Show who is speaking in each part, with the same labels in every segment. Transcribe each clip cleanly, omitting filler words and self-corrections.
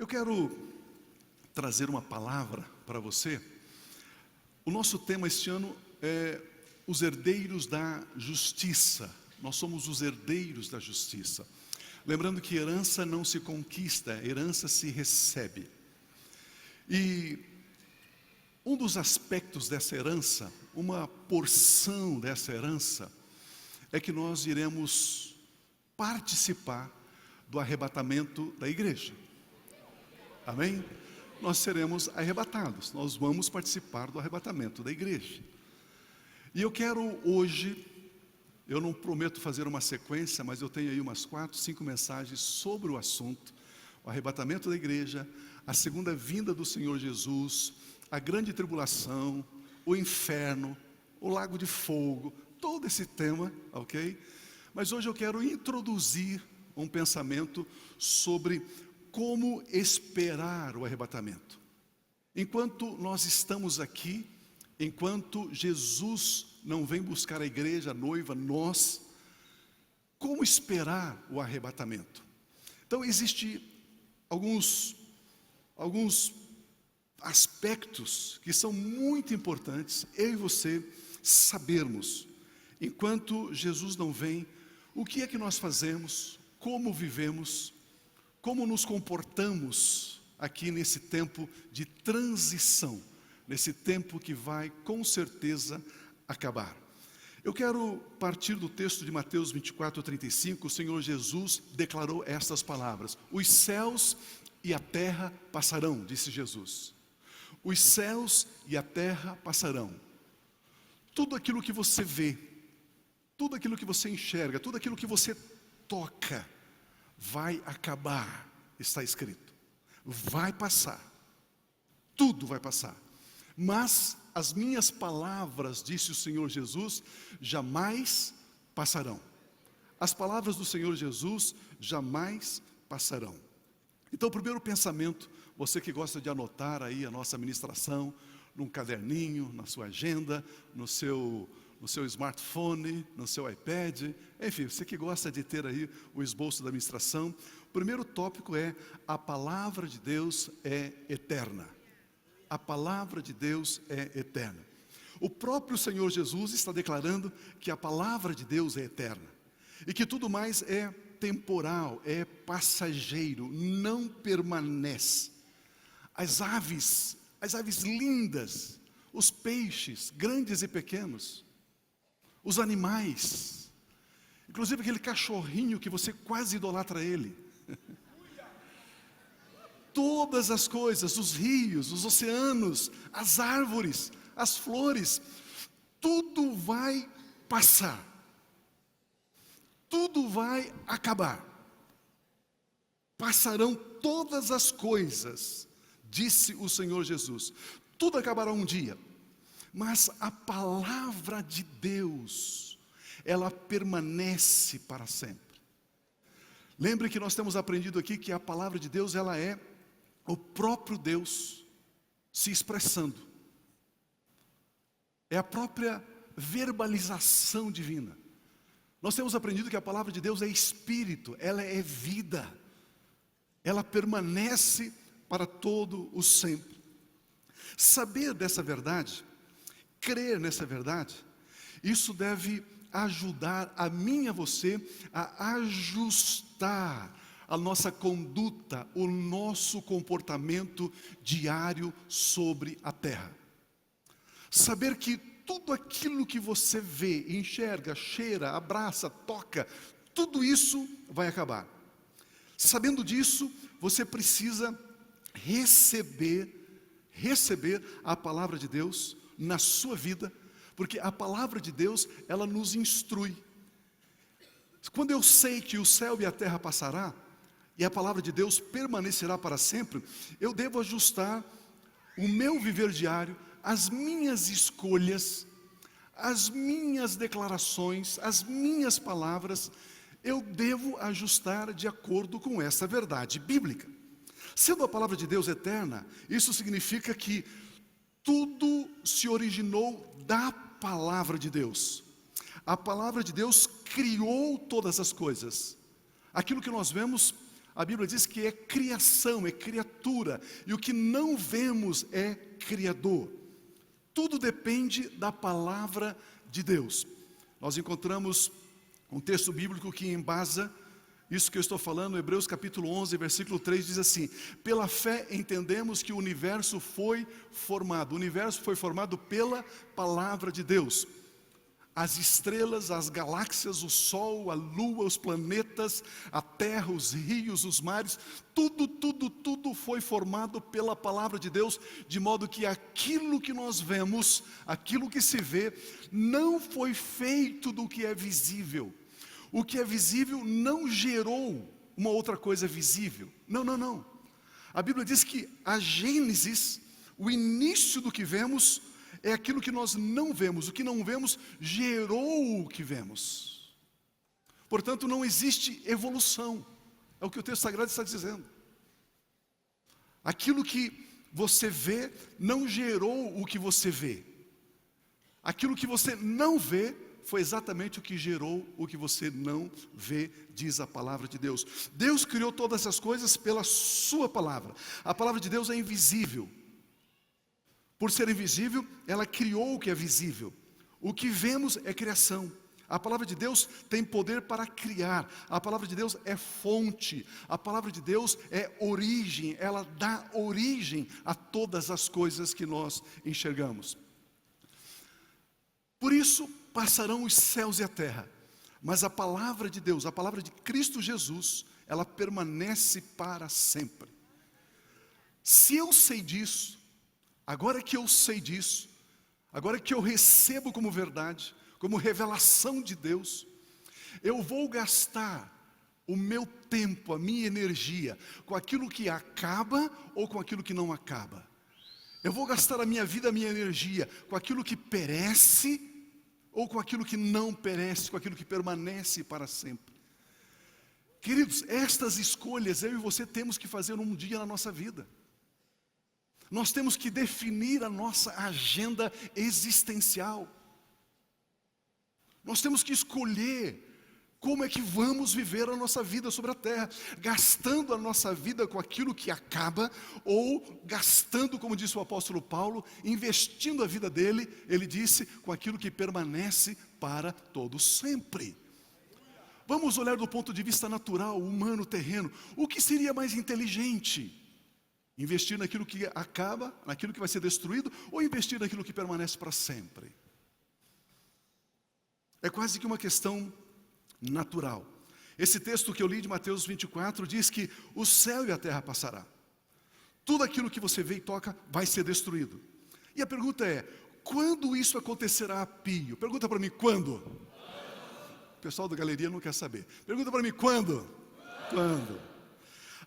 Speaker 1: Eu quero trazer uma palavra para você. O nosso tema este ano é os herdeiros da justiça. Nós somos os herdeiros da justiça. Lembrando que herança não se conquista, herança se recebe. E um dos aspectos dessa herança, uma porção dessa herança, é que nós iremos participar do arrebatamento da igreja. Amém? Nós seremos arrebatados, nós vamos participar do arrebatamento da igreja. E eu quero hoje, eu não prometo fazer uma sequência, mas eu tenho aí umas 4, 5 mensagens sobre o assunto, o arrebatamento da igreja, a segunda vinda do Senhor Jesus, a grande tribulação, o inferno, o lago de fogo, todo esse tema, ok? Mas hoje eu quero introduzir um pensamento sobre como esperar o arrebatamento. Enquanto nós estamos aqui, enquanto Jesus não vem buscar a igreja, a noiva, nós, como esperar o arrebatamento? Então existem alguns aspectos que são muito importantes, eu e você sabermos, enquanto Jesus não vem, o que é que nós fazemos, como vivemos, como nos comportamos aqui nesse tempo de transição, nesse tempo que vai com certeza acabar. Eu quero partir do texto de Mateus 24:35, o Senhor Jesus declarou estas palavras: os céus e a terra passarão, disse Jesus. Os céus e a terra passarão. Tudo aquilo que você vê, tudo aquilo que você enxerga, tudo aquilo que você toca, vai acabar, está escrito. Vai passar. Tudo vai passar. Mas as minhas palavras, disse o Senhor Jesus, jamais passarão. As palavras do Senhor Jesus jamais passarão. Então, o primeiro pensamento, você que gosta de anotar aí a nossa ministração, num caderninho, na sua agenda, no seu smartphone, no seu iPad, enfim, você que gosta de ter aí o esboço da ministração, o primeiro tópico é: a palavra de Deus é eterna. A palavra de Deus é eterna. O próprio Senhor Jesus está declarando que a palavra de Deus é eterna e que tudo mais é temporal, é passageiro, não permanece. As aves lindas, os peixes, grandes e pequenos, os animais, inclusive aquele cachorrinho que você quase idolatra ele. Todas as coisas, os rios, os oceanos, as árvores, as flores, tudo vai passar. Tudo vai acabar. Passarão todas as coisas, disse o Senhor Jesus. Tudo acabará um dia. Mas a palavra de Deus, ela permanece para sempre. Lembre que nós temos aprendido aqui que a palavra de Deus, ela é o próprio Deus se expressando. É a própria verbalização divina. Nós temos aprendido que a palavra de Deus é espírito, ela é vida. Ela permanece para todo o sempre. Saber dessa verdade, crer nessa verdade, isso deve ajudar a mim e a você a ajustar a nossa conduta, o nosso comportamento diário sobre a terra. Saber que tudo aquilo que você vê, enxerga, cheira, abraça, toca, tudo isso vai acabar. Sabendo disso, você precisa receber a palavra de Deus na sua vida, porque a palavra de Deus, ela nos instrui. Quando eu sei que o céu e a terra passará, e a palavra de Deus permanecerá para sempre, eu devo ajustar o meu viver diário, as minhas escolhas, as minhas declarações, as minhas palavras, eu devo ajustar de acordo com essa verdade bíblica. Sendo a palavra de Deus eterna, isso significa que tudo se originou da palavra de Deus. A palavra de Deus criou todas as coisas. Aquilo que nós vemos a Bíblia diz que é criação, é criatura, e o que não vemos é criador. Tudo depende da palavra de Deus. Nós encontramos um texto bíblico que embasa isso que eu estou falando. Hebreus capítulo 11, versículo 3 diz assim: pela fé entendemos que o universo foi formado. O universo foi formado pela palavra de Deus. As estrelas, as galáxias, o sol, a lua, os planetas, a terra, os rios, os mares, tudo foi formado pela palavra de Deus, de modo que aquilo que nós vemos, aquilo que se vê, não foi feito do que é visível. O que é visível não gerou uma outra coisa visível. Não. A Bíblia diz que a Gênesis, o início do que vemos, é aquilo que nós não vemos. O que não vemos gerou o que vemos. Portanto, não existe evolução. É o que o texto sagrado está dizendo. Aquilo que você vê não gerou o que você vê. Aquilo que você não vê foi exatamente o que gerou o que você não vê, diz a palavra de Deus. Deus criou todas essas coisas pela sua palavra. A palavra de Deus é invisível. Por ser invisível, ela criou o que é visível. O que vemos é criação. A palavra de Deus tem poder para criar. A palavra de Deus é fonte. A palavra de Deus é origem. Ela dá origem a todas as coisas que nós enxergamos. Por isso passarão os céus e a terra, mas a palavra de Deus, a palavra de Cristo Jesus, ela permanece para sempre. Se eu sei disso, agora que eu sei disso, agora que eu recebo como verdade, como revelação de Deus, eu vou gastar o meu tempo, a minha energia, com aquilo que acaba ou com aquilo que não acaba. Eu vou gastar a minha vida, a minha energia, com aquilo que perece ou com aquilo que não perece, com aquilo que permanece para sempre. Queridos, estas escolhas eu e você temos que fazer um dia na nossa vida. Nós temos que definir a nossa agenda existencial. Nós temos que escolher como é que vamos viver a nossa vida sobre a terra, gastando a nossa vida com aquilo que acaba, ou gastando, como disse o apóstolo Paulo, investindo a vida dele, ele disse, com aquilo que permanece para todo sempre. Vamos olhar do ponto de vista natural, humano, terreno. O que seria mais inteligente? Investir naquilo que acaba, naquilo que vai ser destruído, ou investir naquilo que permanece para sempre? É quase que uma questão natural. Esse texto que eu li de Mateus 24 diz que o céu e a terra passará. Tudo aquilo que você vê e toca vai ser destruído. E a pergunta é, quando isso acontecerá, Pio? Pergunta para mim, quando? O pessoal da galeria não quer saber. Pergunta para mim, quando? Quando?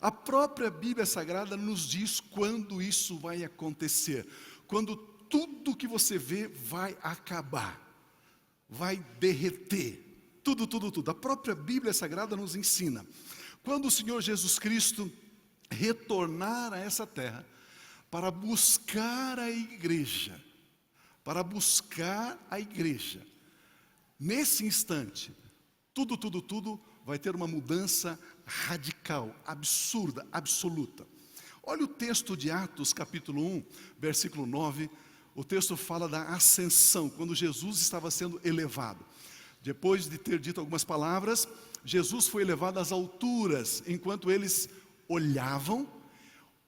Speaker 1: A própria Bíblia Sagrada nos diz quando isso vai acontecer. Quando tudo que você vê vai acabar, vai derreter. Tudo. A própria Bíblia Sagrada nos ensina. Quando o Senhor Jesus Cristo retornar a essa terra para buscar a igreja, nesse instante, tudo vai ter uma mudança radical, absurda, absoluta. Olha o texto de Atos capítulo 1, versículo 9, o texto fala da ascensão, quando Jesus estava sendo elevado. Depois de ter dito algumas palavras, Jesus foi elevado às alturas. Enquanto eles olhavam,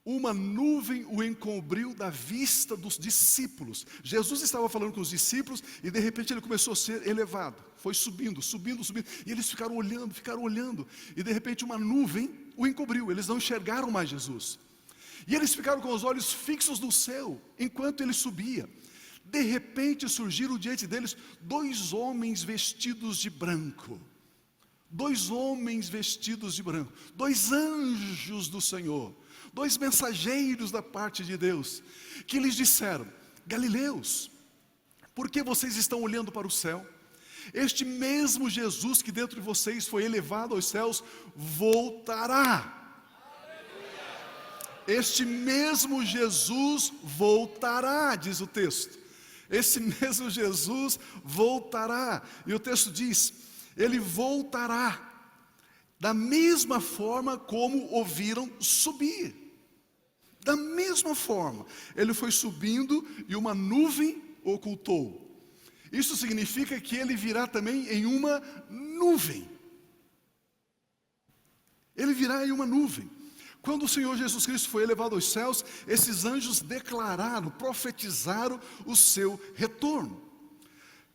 Speaker 1: uma nuvem o encobriu da vista dos discípulos. Jesus estava falando com os discípulos e de repente ele começou a ser elevado. Foi subindo. E eles ficaram olhando. E de repente uma nuvem o encobriu. Eles não enxergaram mais Jesus. E eles ficaram com os olhos fixos no céu, enquanto ele subia. De repente surgiram diante deles dois homens vestidos de branco. Dois anjos do Senhor, dois mensageiros da parte de Deus, que lhes disseram: Galileus, por que vocês estão olhando para o céu? Este mesmo Jesus que dentro de vocês foi elevado aos céus, voltará. Este mesmo Jesus voltará, diz o texto. Esse mesmo Jesus voltará. E o texto diz, ele voltará Da mesma forma como o viram subir. Da mesma forma, ele foi subindo e uma nuvem o ocultou. Isso significa que ele virá também em uma nuvem. Ele virá em uma nuvem. Quando o Senhor Jesus Cristo foi elevado aos céus, esses anjos declararam, profetizaram o seu retorno.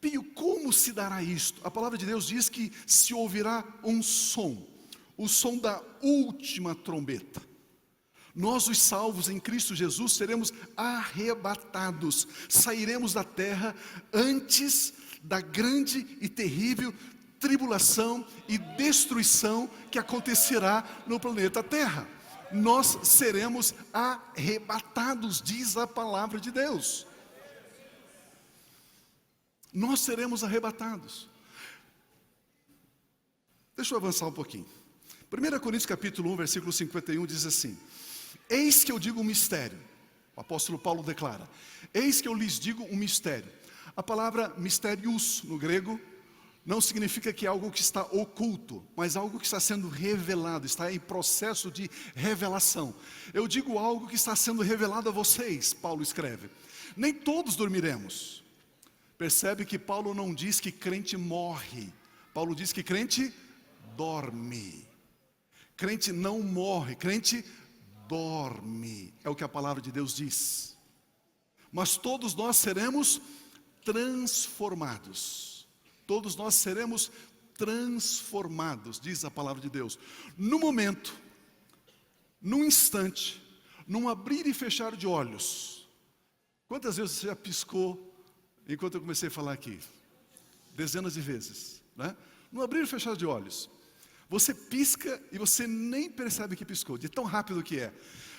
Speaker 1: Pio, como se dará isto? A palavra de Deus diz que se ouvirá um som, o som da última trombeta. Nós, os salvos em Cristo Jesus, seremos arrebatados, sairemos da terra antes da grande e terrível tribulação e destruição que acontecerá no planeta Terra. Nós seremos arrebatados, diz a palavra de Deus. Nós seremos arrebatados. Deixa eu avançar um pouquinho. 1 Coríntios capítulo 1, versículo 51 diz assim: eis que eu digo um mistério. O apóstolo Paulo declara: eis que eu lhes digo um mistério. A palavra mysterios no grego não significa que é algo que está oculto, mas algo que está sendo revelado, está em processo de revelação. Eu digo algo que está sendo revelado a vocês, Paulo escreve. Nem todos dormiremos. Percebe que Paulo não diz que crente morre. Paulo diz que crente dorme. Crente não morre, crente dorme. É o que a palavra de Deus diz. Mas todos nós seremos transformados. Todos nós seremos transformados, diz a palavra de Deus. No momento, num instante, num abrir e fechar de olhos. Quantas vezes você já piscou enquanto eu comecei a falar aqui? Dezenas de vezes, né? No abrir e fechar de olhos. Você pisca e você nem percebe que piscou, de tão rápido que é.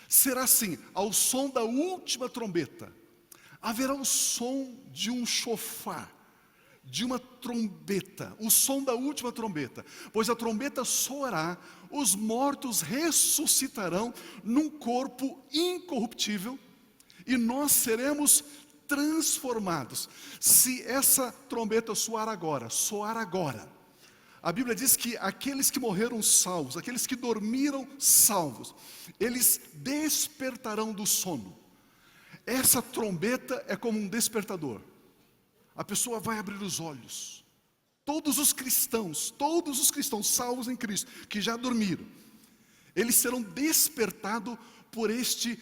Speaker 1: Será assim, ao som da última trombeta, haverá o som de um chofar, de uma trombeta, o som da última trombeta, pois a trombeta soará, os mortos ressuscitarão num corpo incorruptível e nós seremos transformados. Se essa trombeta soar agora, a Bíblia diz que aqueles que morreram salvos, aqueles que dormiram salvos, eles despertarão do sono. Essa trombeta é como um despertador. A pessoa vai abrir os olhos. Todos os cristãos salvos em Cristo, que já dormiram, eles serão despertados por este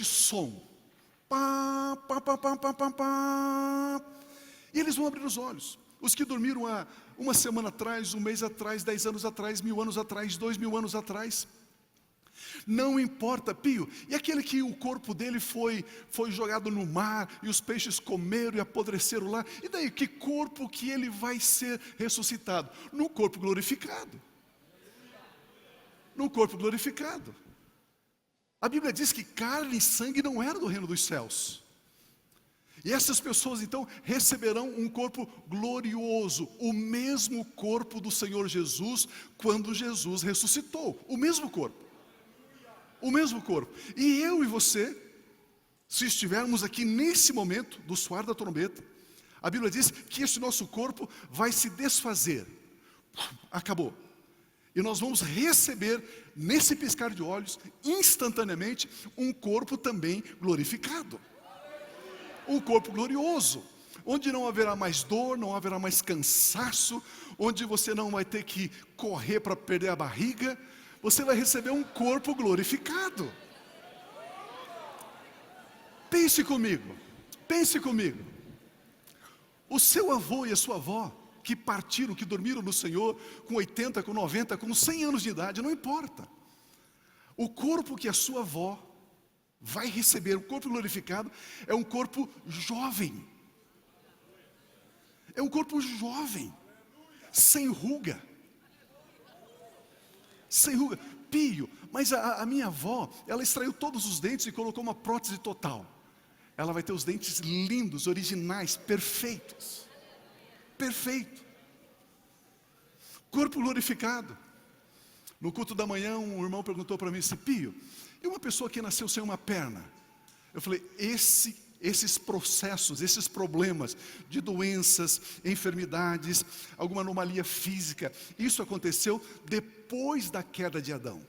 Speaker 1: som. Pá, pá, pá, pá, pá, pá, pá. E eles vão abrir os olhos. Os que dormiram há uma semana atrás, um mês atrás, 10 anos atrás, 1000 anos atrás, 2000 anos atrás. Não importa, Pio, e aquele que o corpo dele foi jogado no mar, e os peixes comeram e apodreceram lá, e daí, que corpo que ele vai ser ressuscitado? No corpo glorificado. No corpo glorificado. A Bíblia diz que carne e sangue não eram do reino dos céus. E essas pessoas então receberão um corpo glorioso, o mesmo corpo do Senhor Jesus, quando Jesus ressuscitou, o mesmo corpo. O mesmo corpo. E eu e você, se estivermos aqui nesse momento do soar da trombeta, a Bíblia diz que este nosso corpo vai se desfazer. Acabou. E nós vamos receber, nesse piscar de olhos, instantaneamente, um corpo também glorificado. Um corpo glorioso, onde não haverá mais dor, não haverá mais cansaço, onde você não vai ter que correr para perder a barriga. Você vai receber um corpo glorificado. Pense comigo. O seu avô e a sua avó, que partiram, que dormiram no Senhor, com 80, com 90, com 100 anos de idade, não importa. O corpo que a sua avó vai receber, o corpo glorificado, é um corpo jovem. É um corpo jovem, sem ruga. Sem ruga. Pio, mas a minha avó, ela extraiu todos os dentes e colocou uma prótese total. Ela vai ter os dentes lindos, originais, perfeitos. Perfeito. Corpo glorificado. No culto da manhã, um irmão perguntou para mim assim: Pio, e uma pessoa que nasceu sem uma perna? Eu falei: esse esses processos, esses problemas de doenças, enfermidades, alguma anomalia física, isso aconteceu depois da queda de Adão.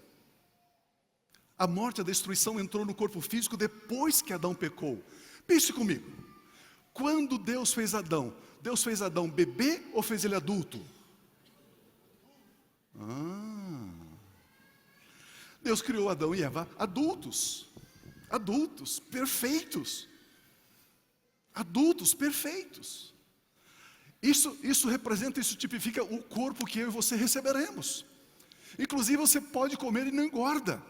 Speaker 1: A morte, a destruição entrou no corpo físico depois que Adão pecou. Pense comigo, quando Deus fez Adão bebê ou fez ele adulto? Deus criou Adão e Eva adultos, perfeitos. Adultos perfeitos. Isso representa, isso tipifica o corpo que eu e você receberemos. Inclusive você pode comer e não engorda.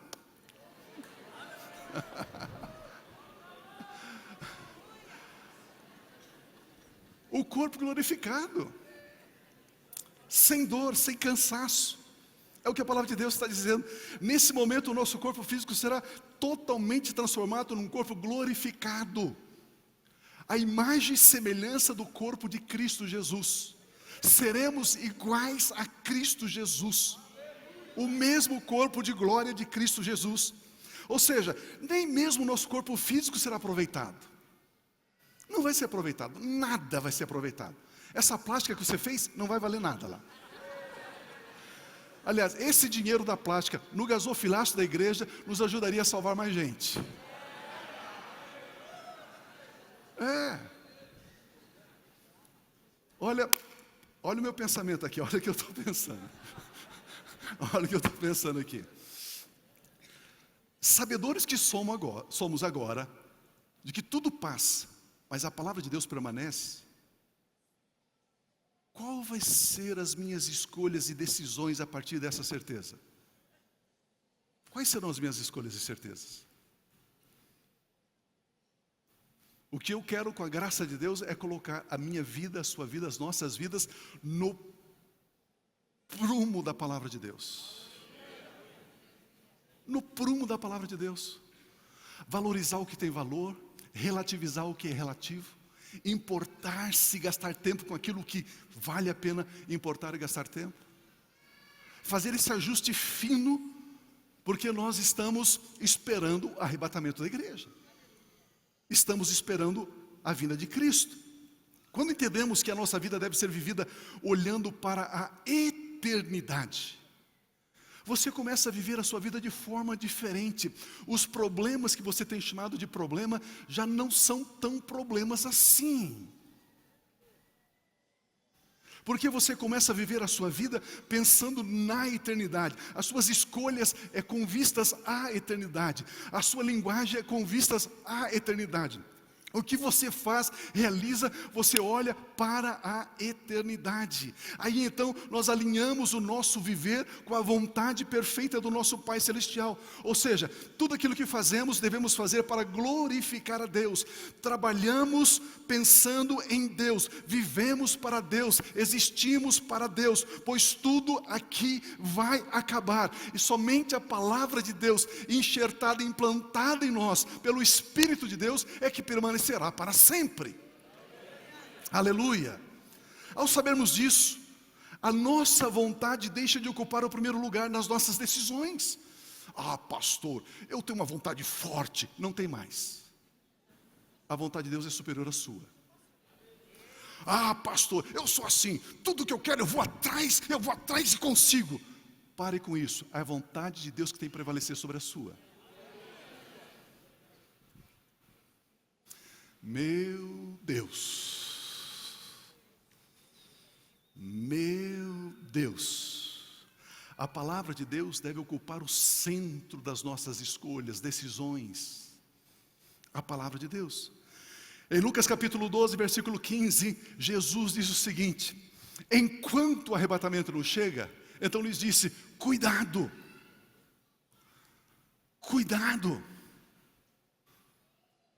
Speaker 1: O corpo glorificado, sem dor, sem cansaço. É o que a palavra de Deus está dizendo. Nesse momento o nosso corpo físico será totalmente transformado num corpo glorificado. A imagem e semelhança do corpo de Cristo Jesus. Seremos iguais a Cristo Jesus. O mesmo corpo de glória de Cristo Jesus. Ou seja, nem mesmo o nosso corpo físico será aproveitado. Não vai ser aproveitado, nada vai ser aproveitado. Essa plástica que você fez não vai valer nada lá. Aliás, esse dinheiro da plástica no gasofilácio da igreja nos ajudaria a salvar mais gente. Olha o meu pensamento aqui, olha o que eu estou pensando. Olha o que eu estou pensando aqui. Sabedores que somos agora, de que tudo passa, mas a palavra de Deus permanece, qual vai ser as minhas escolhas e decisões a partir dessa certeza? Quais serão as minhas escolhas e certezas? O que eu quero com a graça de Deus é colocar a minha vida, a sua vida, as nossas vidas no prumo da palavra de Deus. No prumo da palavra de Deus. Valorizar o que tem valor, relativizar o que é relativo, importar-se, gastar tempo com aquilo que vale a pena importar e gastar tempo. Fazer esse ajuste fino, porque nós estamos esperando o arrebatamento da igreja. Estamos esperando a vinda de Cristo. Quando entendemos que a nossa vida deve ser vivida olhando para a eternidade, você começa a viver a sua vida de forma diferente. Os problemas que você tem chamado de problema já não são tão problemas assim. Porque você começa a viver a sua vida pensando na eternidade. As suas escolhas é com vistas à eternidade. A sua linguagem é com vistas à eternidade. O que você faz, realiza, você olha para a eternidade. Aí então nós alinhamos o nosso viver com a vontade perfeita do nosso Pai Celestial. Ou seja, tudo aquilo que fazemos, devemos fazer para glorificar a Deus. Trabalhamos pensando em Deus, vivemos para Deus, existimos para Deus, pois tudo aqui vai acabar. E somente a palavra de Deus, enxertada, implantada em nós, pelo Espírito de Deus, é que permanece será para sempre. Aleluia. Ao sabermos disso, a nossa vontade deixa de ocupar o primeiro lugar nas nossas decisões. Ah, pastor, eu tenho uma vontade forte. Não tem mais. A vontade de Deus é superior à sua. Ah, pastor, eu sou assim, tudo que eu quero eu vou atrás e consigo. Pare com isso. É a vontade de Deus que tem que prevalecer sobre a sua. Meu Deus, a palavra de Deus deve ocupar o centro das nossas escolhas, decisões, a palavra de Deus. Em Lucas capítulo 12, versículo 15, Jesus diz o seguinte: enquanto o arrebatamento não chega, então lhes disse, cuidado,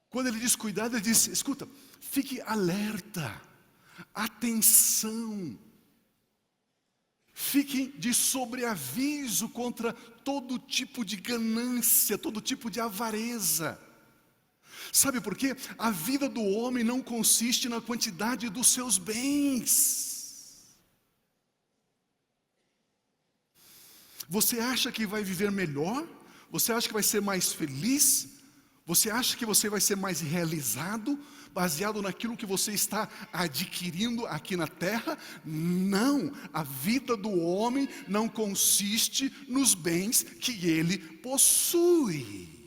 Speaker 1: Quando ele diz cuidado, ele diz, escuta, fique alerta, atenção, fiquem de sobreaviso contra todo tipo de ganância, todo tipo de avareza. Sabe por quê? A vida do homem não consiste na quantidade dos seus bens. Você acha que vai viver melhor? Você acha que vai ser mais feliz? Você acha que você vai ser mais realizado baseado naquilo que você está adquirindo aqui na terra? Não, a vida do homem não consiste nos bens que ele possui.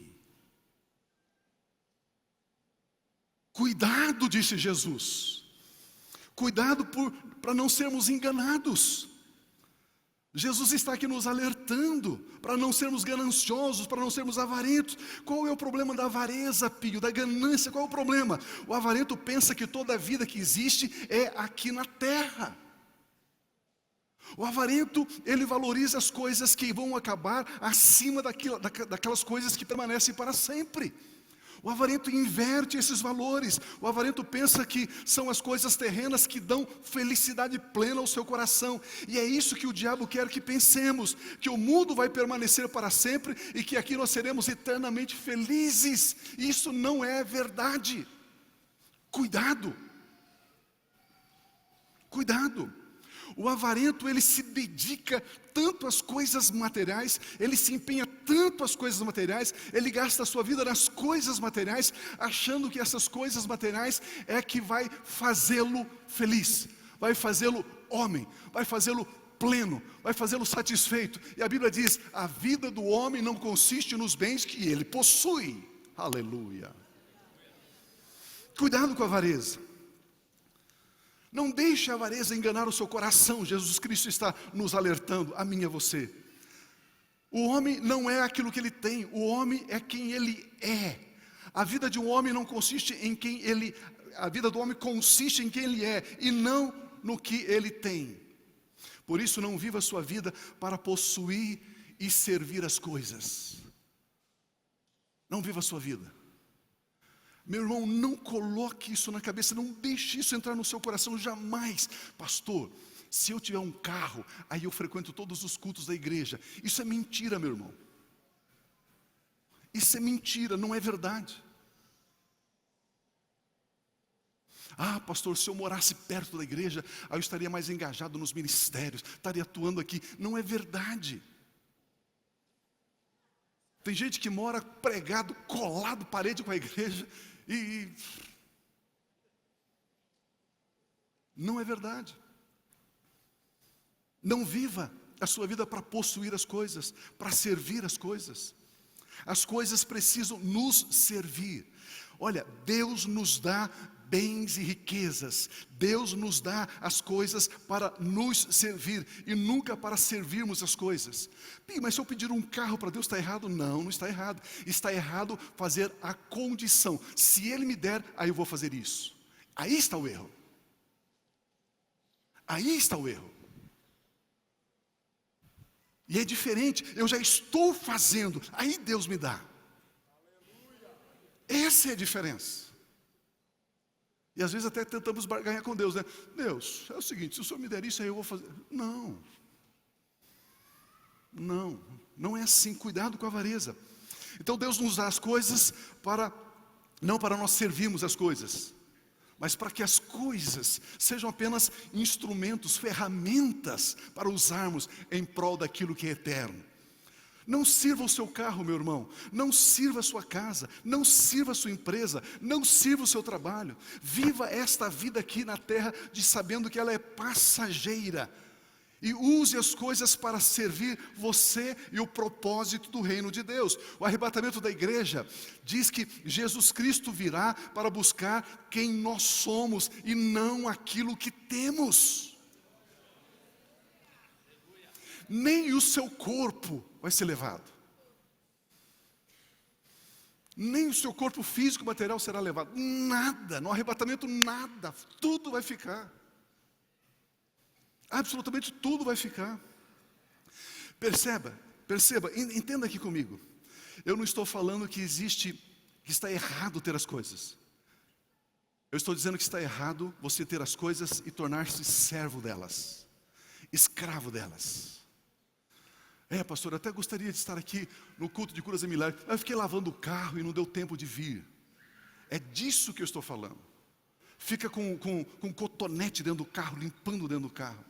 Speaker 1: Cuidado, disse Jesus. Cuidado para não sermos enganados. Jesus está aqui nos alertando para não sermos gananciosos, para não sermos avarentos. Qual é o problema da avareza, Pio, da ganância? Qual é o problema? O avarento pensa que toda a vida que existe é aqui na terra. O avarento, ele valoriza as coisas que vão acabar acima daquelas coisas que permanecem para sempre. O avarento inverte esses valores. O avarento pensa que são as coisas terrenas que dão felicidade plena ao seu coração. E é isso que o diabo quer que pensemos, que o mundo vai permanecer para sempre e que aqui nós seremos eternamente felizes. Isso não é verdade. Cuidado. Cuidado. O avarento, ele se dedica tanto às coisas materiais, ele se empenha tanto às coisas materiais, ele gasta a sua vida nas coisas materiais, achando que essas coisas materiais é que vai fazê-lo feliz, vai fazê-lo homem, vai fazê-lo pleno, vai fazê-lo satisfeito. E a Bíblia diz, a vida do homem não consiste nos bens que ele possui. Aleluia. Cuidado com a avareza. Não deixe a avareza enganar o seu coração. Jesus Cristo está nos alertando, a mim e a você. O homem não é aquilo que ele tem, o homem é quem ele é. A vida de um homem não consiste em quem ele, a vida do homem consiste em quem ele é e não no que ele tem. Por isso não viva a sua vida para possuir e servir as coisas. Não viva a sua vida. Meu irmão, não coloque isso na cabeça, não deixe isso entrar no seu coração jamais. Pastor, se eu tiver um carro, aí eu frequento todos os cultos da igreja. Isso é mentira, meu irmão. Isso é mentira, não é verdade. Ah, pastor, se eu morasse perto da igreja, aí eu estaria mais engajado nos ministérios, estaria atuando aqui. Não é verdade. Tem gente que mora pregado, colado parede com a igreja e não é verdade. Não viva a sua vida para possuir as coisas, para servir as coisas. As coisas precisam nos servir. Olha, Deus nos dá bens e riquezas. Deus nos dá as coisas para nos servir e nunca para servirmos as coisas. Mas se eu pedir um carro para Deus, está errado? Não, não está errado. Está errado fazer a condição. Se Ele me der, aí eu vou fazer isso. Aí está o erro. Aí está o erro. E é diferente, eu já estou fazendo, aí Deus me dá. Essa é a diferença. E às vezes até tentamos barganhar com Deus, né? Deus, é o seguinte, se o Senhor me der isso, aí eu vou fazer. Não. Não, não é assim, cuidado com a avareza. Então Deus nos dá as coisas não para nós servirmos as coisas, mas para que as coisas sejam apenas instrumentos, ferramentas para usarmos em prol daquilo que é eterno. Não sirva o seu carro, meu irmão, não sirva a sua casa, não sirva a sua empresa, não sirva o seu trabalho. Viva esta vida aqui na terra sabendo que ela é passageira. E use as coisas para servir você e o propósito do reino de Deus. O arrebatamento da igreja diz que Jesus Cristo virá para buscar quem nós somos e não aquilo que temos. Nem o seu corpo vai ser levado. Nem o seu corpo físico material será levado. Nada, no arrebatamento nada, tudo vai ficar. Absolutamente tudo vai ficar. Perceba, entenda aqui comigo. Eu não estou falando que está errado ter as coisas. Eu estou dizendo que está errado você ter as coisas e tornar-se servo delas, escravo delas. Pastor, eu até gostaria de estar aqui no culto de curas e milagres. Eu fiquei lavando o carro e não deu tempo de vir. É disso que eu estou falando. Fica com cotonete dentro do carro, limpando dentro do carro.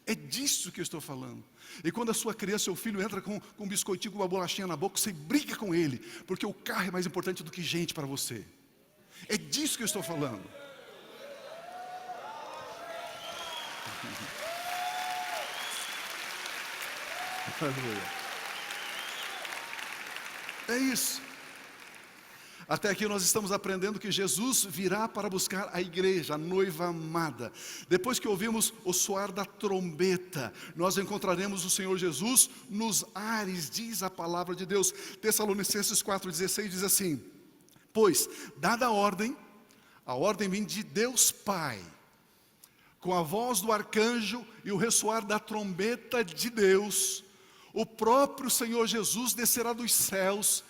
Speaker 1: É disso que eu estou falando. E quando a sua criança, seu filho entra com um biscoitinho, com uma bolachinha na boca, você briga com ele, porque o carro é mais importante do que gente para você. É disso que eu estou falando. É isso. Até aqui nós estamos aprendendo que Jesus virá para buscar a igreja, a noiva amada. Depois que ouvimos o soar da trombeta, nós encontraremos o Senhor Jesus nos ares, diz a palavra de Deus. Tessalonicenses 4,16 diz assim: pois, dada a ordem vem de Deus Pai, com a voz do arcanjo e o ressoar da trombeta de Deus, o próprio Senhor Jesus descerá dos céus,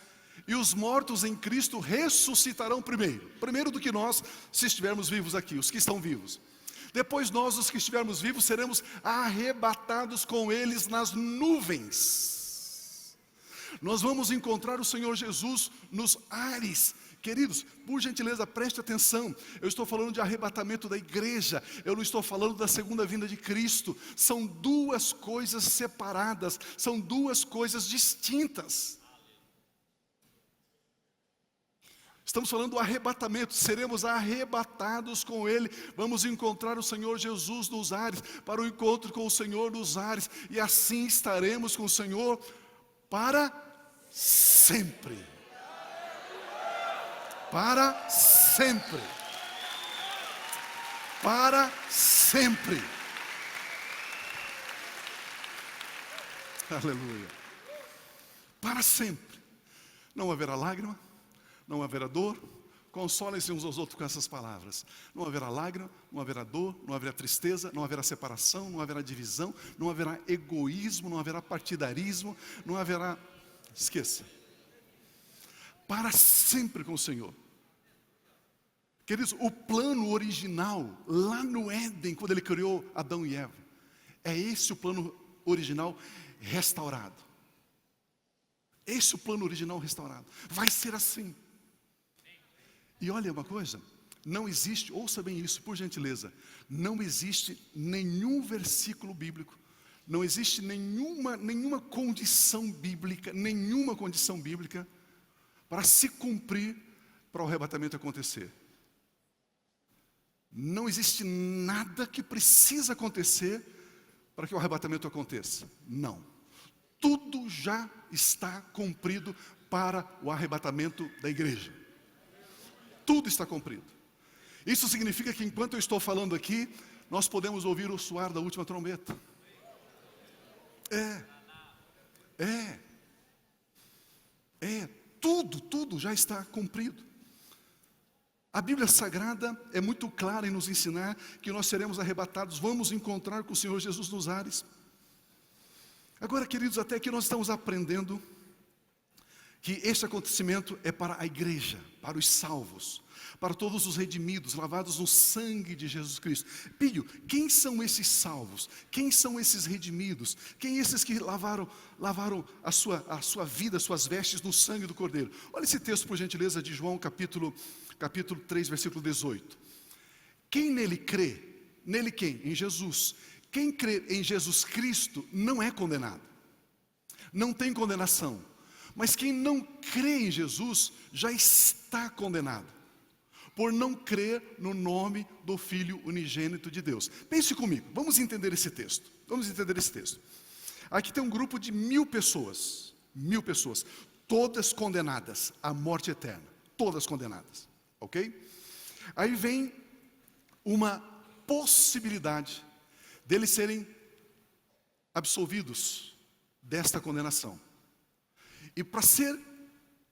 Speaker 1: e os mortos em Cristo ressuscitarão primeiro do que nós, se estivermos vivos aqui, os que estão vivos. Depois nós, os que estivermos vivos, seremos arrebatados com eles nas nuvens. Nós vamos encontrar o Senhor Jesus nos ares. Queridos, por gentileza, preste atenção. Eu estou falando de arrebatamento da igreja, eu não estou falando da segunda vinda de Cristo. São duas coisas separadas, são duas coisas distintas. Estamos falando do arrebatamento, seremos arrebatados com Ele, vamos encontrar o Senhor Jesus nos ares, para o encontro com o Senhor nos ares, e assim estaremos com o Senhor para sempre. Para sempre. Para sempre. Aleluia. Para sempre. Não haverá lágrima, não haverá dor. Consolem-se uns aos outros com essas palavras. Não haverá lágrima, não haverá dor, não haverá tristeza, não haverá separação, não haverá divisão, não haverá egoísmo, não haverá partidarismo, não haverá... Esqueça. Para sempre com o Senhor. Queridos, o plano original, lá no Éden, quando Ele criou Adão e Eva, é esse o plano original restaurado. Esse é o plano original restaurado. Vai ser assim. E olha uma coisa, não existe, ouça bem isso por gentileza, não existe nenhum versículo bíblico, não existe nenhuma condição bíblica para se cumprir, para o arrebatamento acontecer. Não existe nada que precisa acontecer para que o arrebatamento aconteça. Não. Tudo já está cumprido para o arrebatamento da igreja. Tudo está cumprido. Isso significa que enquanto eu estou falando aqui, nós podemos ouvir o soar da última trombeta. Tudo já está cumprido. A Bíblia Sagrada é muito clara em nos ensinar que nós seremos arrebatados, vamos encontrar com o Senhor Jesus nos ares. Agora, queridos, até aqui nós estamos aprendendo que este acontecimento é para a igreja, para os salvos, para todos os redimidos, lavados no sangue de Jesus Cristo. Pio, quem são esses salvos? Quem são esses redimidos? Quem esses que lavaram a sua vida, suas vestes no sangue do Cordeiro? Olha esse texto, por gentileza, de João, capítulo 3, versículo 18. Quem nele crê, nele quem? Em Jesus. Quem crê em Jesus Cristo não é condenado. Não tem condenação. Mas quem não crê em Jesus já está condenado, por não crer no nome do Filho unigênito de Deus. Pense comigo, vamos entender esse texto. Aqui tem um grupo de 1000 pessoas, todas condenadas à morte eterna, todas condenadas, ok? Aí vem uma possibilidade deles serem absolvidos desta condenação. E para ser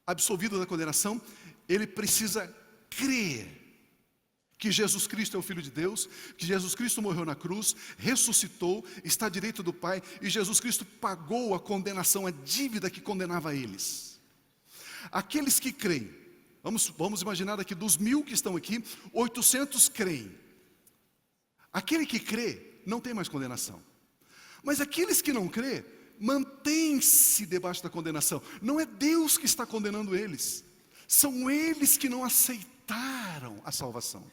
Speaker 1: absolvido da condenação, ele precisa crer que Jesus Cristo é o Filho de Deus, que Jesus Cristo morreu na cruz, ressuscitou, está à direita do Pai, e Jesus Cristo pagou a condenação, a dívida que condenava eles. Aqueles que creem, vamos imaginar aqui, dos 1000 que estão aqui, 800 creem. Aquele que crê não tem mais condenação. Mas aqueles que não crê, mantém-se debaixo da condenação. Não é Deus que está condenando eles, são eles que não aceitaram a salvação.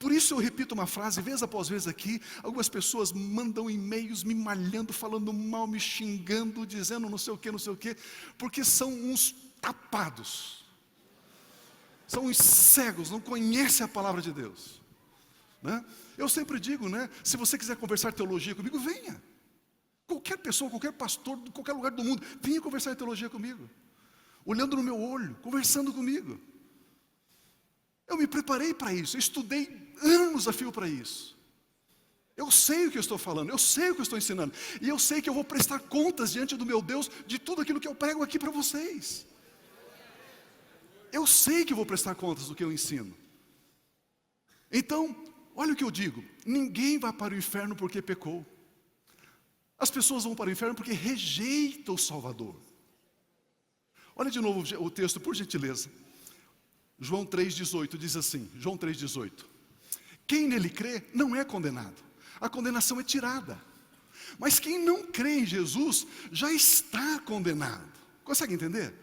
Speaker 1: Por isso eu repito uma frase, vez após vez aqui, algumas pessoas mandam e-mails me malhando, falando mal, me xingando, dizendo não sei o que, porque são uns tapados. São uns cegos, não conhecem a palavra de Deus. Né? Eu sempre digo, né, se você quiser conversar teologia comigo, venha. Qualquer pessoa, qualquer pastor, de qualquer lugar do mundo, venha conversar teologia comigo. Olhando no meu olho, conversando comigo. Eu me preparei para isso, eu estudei anos a fio para isso. Eu sei o que eu estou falando, eu sei o que eu estou ensinando. E eu sei que eu vou prestar contas diante do meu Deus de tudo aquilo que eu prego aqui para vocês. Eu sei que eu vou prestar contas do que eu ensino. Então, olha o que eu digo, ninguém vai para o inferno porque pecou. As pessoas vão para o inferno porque rejeitam o Salvador. Olha de novo o texto, por gentileza. João 3,18 diz assim, João 3,18. Quem nele crê não é condenado. A condenação é tirada. Mas quem não crê em Jesus já está condenado. Consegue entender?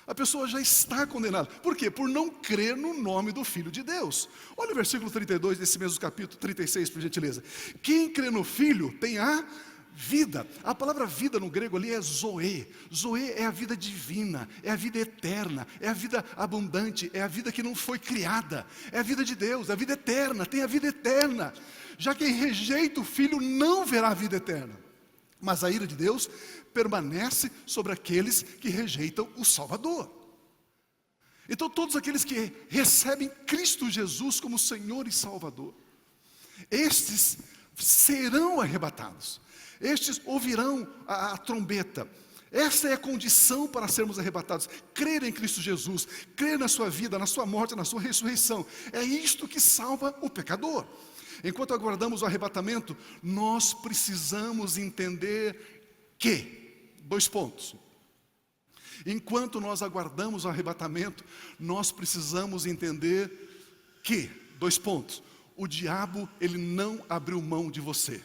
Speaker 1: A pessoa já está condenada. Por quê? Por não crer no nome do Filho de Deus. Olha o versículo 32 desse mesmo capítulo 36, por gentileza. Quem crê no Filho tem a vida. A palavra vida no grego ali é zoe. Zoe é a vida divina, é a vida eterna, é a vida abundante, é a vida que não foi criada, é a vida de Deus, a vida eterna, tem a vida eterna. Já quem rejeita o Filho não verá a vida eterna, mas a ira de Deus permanece sobre aqueles que rejeitam o Salvador. Então todos aqueles que recebem Cristo Jesus como Senhor e Salvador, estes serão arrebatados. Estes ouvirão a trombeta. Essa é a condição para sermos arrebatados. Crer em Cristo Jesus, crer na sua vida, na sua morte, na sua ressurreição. É isto que salva o pecador. Enquanto aguardamos o arrebatamento, nós precisamos entender que, 2 pontos. Enquanto nós aguardamos o arrebatamento, nós precisamos entender que, 2 pontos. O diabo, ele não abriu mão de você.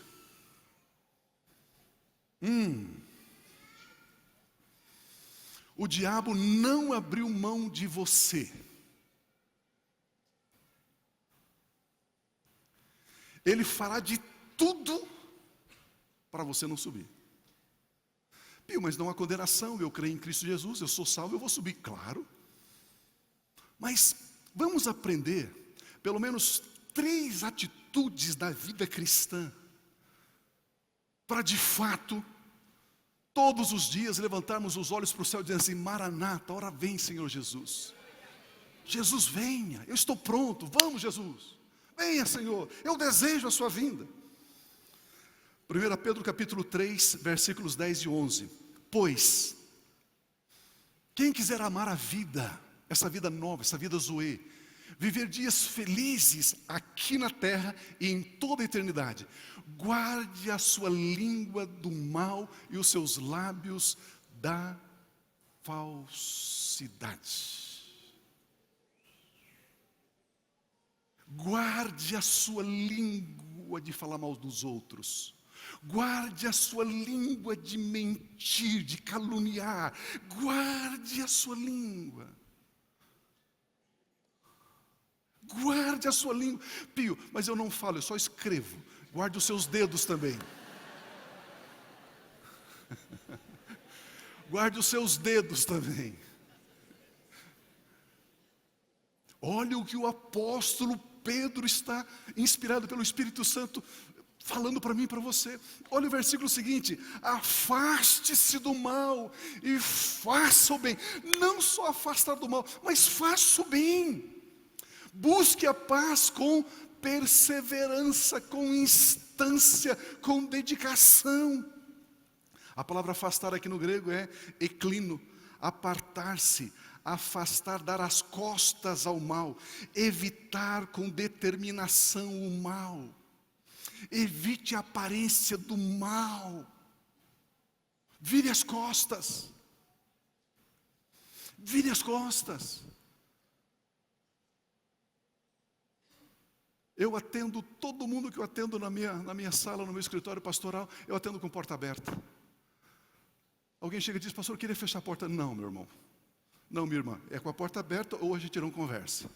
Speaker 1: O diabo não abriu mão de você. Ele fará de tudo para você não subir. Pio, mas não há condenação, eu creio em Cristo Jesus, eu sou salvo, eu vou subir, claro. Mas vamos aprender pelo menos 3 atitudes da vida cristã para de fato, todos os dias levantarmos os olhos para o céu e dizer assim, Maranata, ora vem Senhor Jesus. Jesus venha, eu estou pronto, vamos Jesus. Venha Senhor, eu desejo a sua vinda. 1 Pedro capítulo 3, versículos 10 e 11. Pois, quem quiser amar a vida, essa vida nova, essa vida zoe, viver dias felizes aqui na terra e em toda a eternidade, guarde a sua língua do mal e os seus lábios da falsidade. Guarde a sua língua de falar mal dos outros. Guarde a sua língua de mentir, de caluniar. Guarde a sua língua. Guarde a sua língua. Pio, mas eu não falo, eu só escrevo. Guarde os seus dedos também. Guarde os seus dedos também. Olha o que o apóstolo Pedro está, inspirado pelo Espírito Santo, falando para mim e para você. Olha o versículo seguinte: afaste-se do mal e faça o bem. Não só afastar do mal, mas faça o bem. Busque a paz com perseverança, com instância, com dedicação. A palavra afastar aqui no grego é eklino, apartar-se, afastar, dar as costas ao mal, evitar com determinação o mal. Evite a aparência do mal. Vire as costas. Vire as costas. Eu atendo todo mundo que eu atendo na minha sala, no meu escritório pastoral, eu atendo com porta aberta. Alguém chega e diz, pastor, eu queria fechar a porta. Não, meu irmão. Não, minha irmã. É com a porta aberta ou a gente não conversa.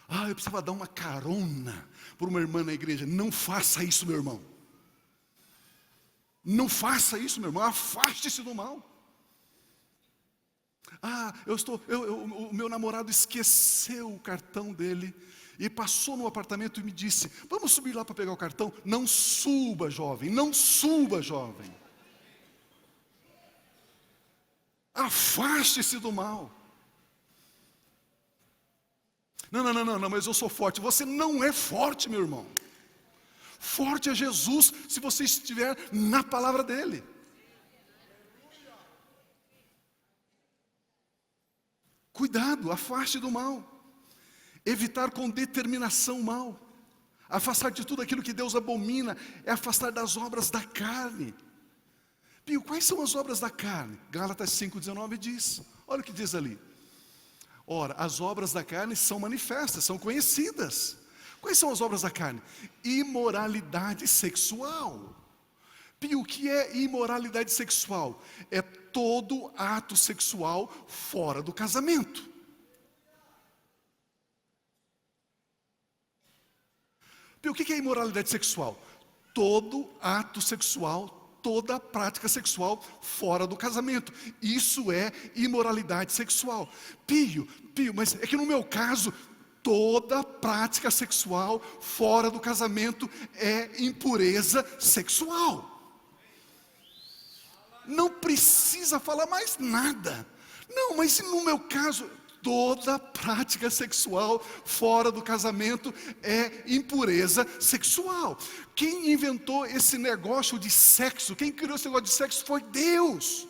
Speaker 1: Eu precisava dar uma carona para uma irmã na igreja. Não faça isso, meu irmão. Não faça isso, meu irmão. Afaste-se do mal. O meu namorado esqueceu o cartão dele e passou no apartamento e me disse: vamos subir lá para pegar o cartão? Não suba, jovem. Não suba, jovem. Afaste-se do mal. Não, mas eu sou forte. Você não é forte, meu irmão. Forte é Jesus, se você estiver na palavra dele. Cuidado, afaste do mal. Evitar com determinação o mal. Afastar de tudo aquilo que Deus abomina. É afastar das obras da carne. Pio, quais são as obras da carne? Gálatas 5,19 diz. Olha o que diz ali. Ora, as obras da carne são manifestas, são conhecidas. Quais são as obras da carne? Imoralidade sexual. Pio, o que é imoralidade sexual? É todo ato sexual fora do casamento. Pio, o que é imoralidade sexual? Todo ato sexual, toda prática sexual fora do casamento. Isso é imoralidade sexual. Pio, mas é que no meu caso, toda prática sexual fora do casamento é impureza sexual. Não precisa falar mais nada. Não, mas no meu caso, toda prática sexual fora do casamento é impureza sexual. Quem inventou esse negócio de sexo, quem criou esse negócio de sexo foi Deus.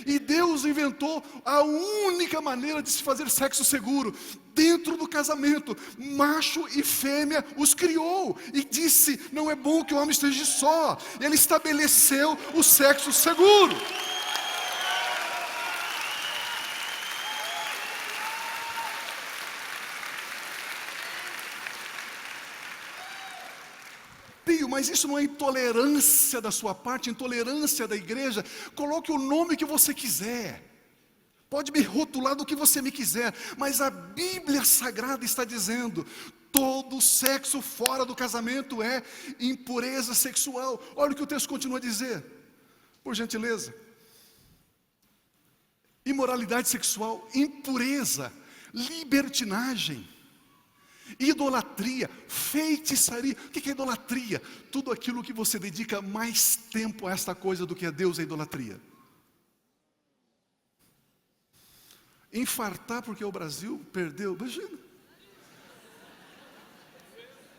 Speaker 1: E Deus inventou a única maneira de se fazer sexo seguro, dentro do casamento. Macho e fêmea os criou e disse: não é bom que o homem esteja só. Ele estabeleceu o sexo seguro. Mas isso não é intolerância da sua parte, intolerância da igreja. Coloque o nome que você quiser. Pode me rotular do que você me quiser. Mas a Bíblia Sagrada está dizendo: todo sexo fora do casamento é impureza sexual. Olha o que o texto continua a dizer. Por gentileza. Imoralidade sexual, impureza, libertinagem, idolatria, feitiçaria. O que é idolatria? Tudo aquilo que você dedica mais tempo a esta coisa do que a Deus é idolatria. Infartar porque o Brasil perdeu, imagina.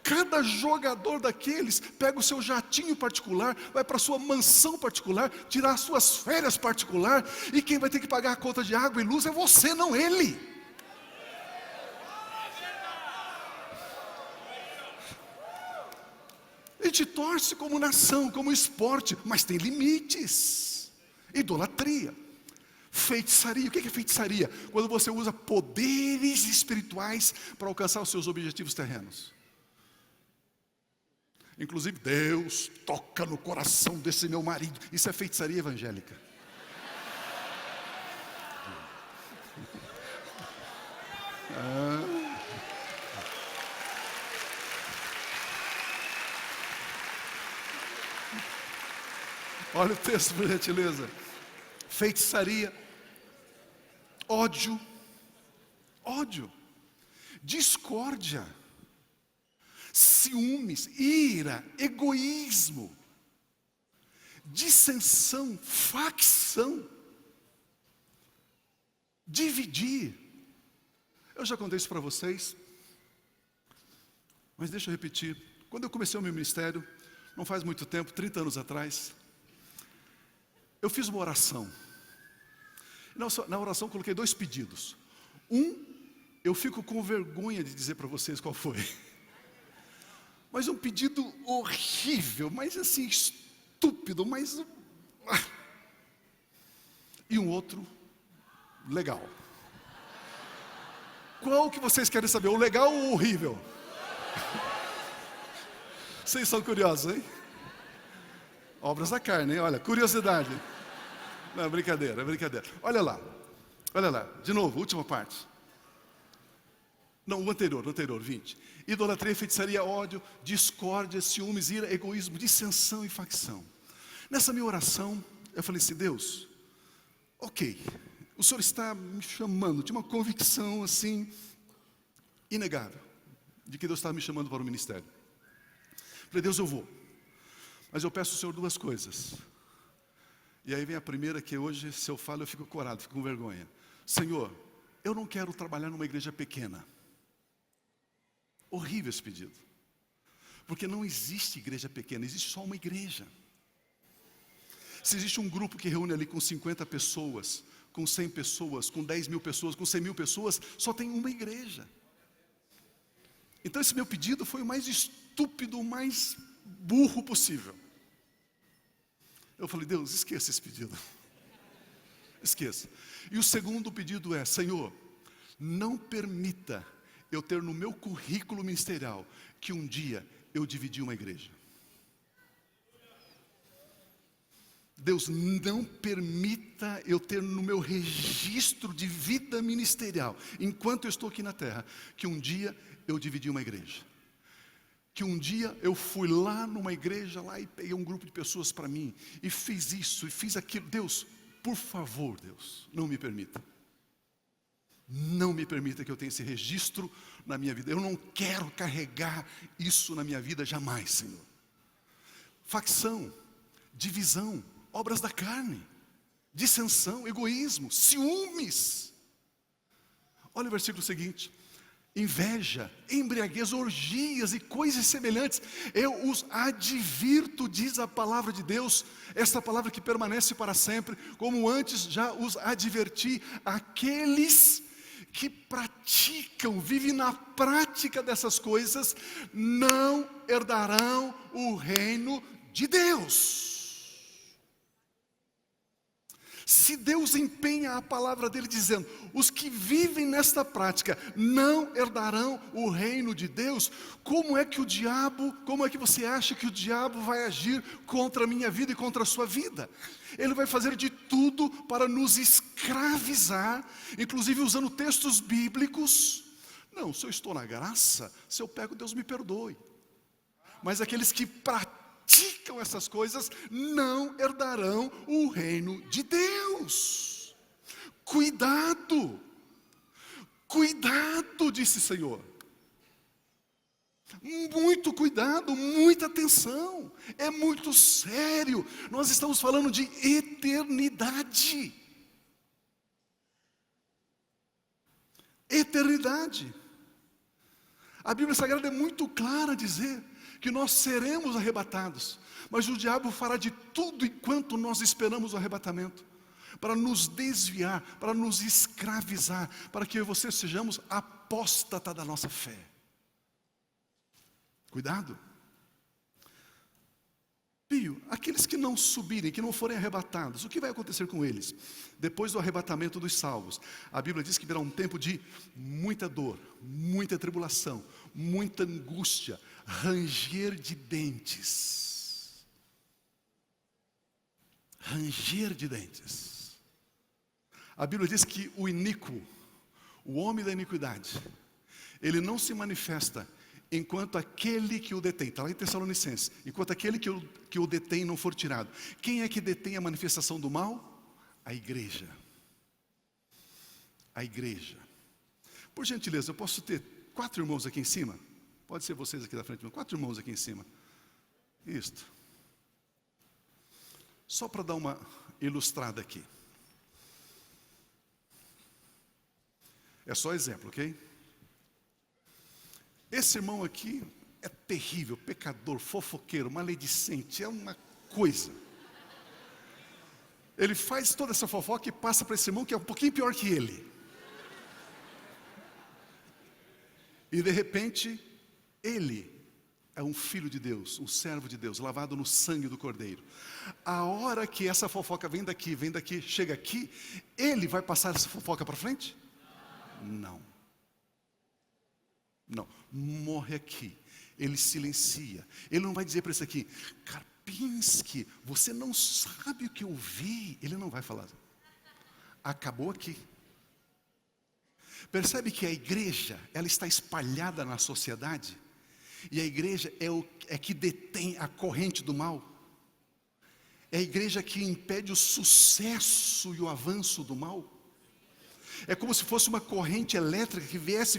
Speaker 1: Cada jogador daqueles pega o seu jatinho particular, vai para a sua mansão particular, tirar as suas férias particular, e quem vai ter que pagar a conta de água e luz é você, não ele. A gente torce como nação, como esporte, mas tem limites. Idolatria, feitiçaria. O que é feitiçaria? Quando você usa poderes espirituais para alcançar os seus objetivos terrenos. Inclusive, Deus toca no coração desse meu marido. Isso é feitiçaria evangélica. Olha o texto, por gentileza. Feitiçaria, ódio, discórdia, ciúmes, ira, egoísmo, dissensão, facção, dividir. Eu já contei isso para vocês, mas deixa eu repetir. Quando eu comecei o meu ministério, não faz muito tempo, 30 anos atrás, eu fiz uma oração. Na oração eu coloquei 2 pedidos. Eu fico com vergonha de dizer para vocês qual foi. Mas um pedido horrível, mas assim, estúpido, mas... E um outro, legal. Qual que vocês querem saber, o legal ou o horrível? Vocês são curiosos, hein? Obras da carne, hein? Olha, curiosidade. Não, brincadeira. Olha lá, de novo, última parte. Não, o anterior, 20. Idolatria, feitiçaria, ódio, discórdia, ciúmes, ira, egoísmo, dissensão e facção. Nessa minha oração, eu falei assim, Deus, ok, o Senhor está me chamando, tinha uma convicção assim, inegável, de que Deus estava me chamando para o ministério. Falei, Deus, eu vou, mas eu peço ao Senhor duas coisas. E aí vem a primeira, que hoje, se eu falo, eu fico corado, fico com vergonha. Senhor, eu não quero trabalhar numa igreja pequena. Horrível esse pedido. Porque não existe igreja pequena, existe só uma igreja. Se existe um grupo que reúne ali com 50 pessoas, com 100 pessoas, com 10 mil pessoas, com 100 mil pessoas, só tem uma igreja. Então esse meu pedido foi o mais estúpido, o mais burro possível. Eu falei, Deus, esqueça esse pedido. Esqueça. E o segundo pedido é, Senhor, não permita eu ter no meu currículo ministerial que um dia eu dividi uma igreja. Deus, não permita eu ter no meu registro de vida ministerial, enquanto eu estou aqui na terra, que um dia eu dividi uma igreja. Que um dia eu fui lá numa igreja lá e peguei um grupo de pessoas para mim e fiz isso e fiz aquilo. Deus, por favor, Deus, não me permita. Não me permita que eu tenha esse registro na minha vida. Eu não quero carregar isso na minha vida jamais, Senhor. Facção, divisão, obras da carne, dissensão, egoísmo, ciúmes. Olha o versículo seguinte. Inveja, embriaguez, orgias e coisas semelhantes. Eu os advirto, diz a palavra de Deus, esta palavra que permanece para sempre, como antes já os adverti, aqueles que praticam, vivem na prática dessas coisas, não herdarão o reino de Deus. Se Deus empenha a palavra dele dizendo, os que vivem nesta prática não herdarão o reino de Deus, como é que você acha que o diabo vai agir contra a minha vida e contra a sua vida? Ele vai fazer de tudo para nos escravizar, inclusive usando textos bíblicos. Não, se eu estou na graça, se eu pego, Deus me perdoe. Mas aqueles que praticam essas coisas não herdarão o reino de Deus. Cuidado, cuidado, disse o Senhor. Muito cuidado, muita atenção, é muito sério. Nós estamos falando de eternidade. Eternidade. A Bíblia Sagrada é muito clara a dizer que nós seremos arrebatados, mas o diabo fará de tudo enquanto nós esperamos o arrebatamento, para nos desviar, para nos escravizar, para que eu e você sejamos apóstata da nossa fé. Cuidado. Pio, aqueles que não subirem, que não forem arrebatados, o que vai acontecer com eles? Depois do arrebatamento dos salvos, a Bíblia diz que virá um tempo de muita dor, muita tribulação, muita angústia, ranger de dentes. Ranger de dentes. A Bíblia diz que o iníquo, o homem da iniquidade, ele não se manifesta enquanto aquele que o detém, está lá em Tessalonicenses, enquanto aquele que o detém não for tirado. Quem é que detém a manifestação do mal? A igreja. A igreja. Por gentileza, eu posso ter 4 irmãos aqui em cima? Pode ser vocês aqui da frente, 4 irmãos aqui em cima. Isto. Só para dar uma ilustrada aqui. É só exemplo, ok? Esse irmão aqui é terrível, pecador, fofoqueiro, maledicente, é uma coisa. Ele faz toda essa fofoca e passa para esse irmão que é um pouquinho pior que ele. E de repente, ele é um filho de Deus, um servo de Deus, lavado no sangue do Cordeiro. A hora que essa fofoca vem daqui, chega aqui, ele vai passar essa fofoca para frente? Não. Não, morre aqui. Ele silencia. Ele não vai dizer para esse aqui, Karpinski, você não sabe o que eu vi. Ele não vai falar. Acabou aqui. Percebe que a igreja, ela está espalhada na sociedade, e a igreja é que detém a corrente do mal. É a igreja que impede o sucesso e o avanço do mal. É como se fosse uma corrente elétrica que viesse,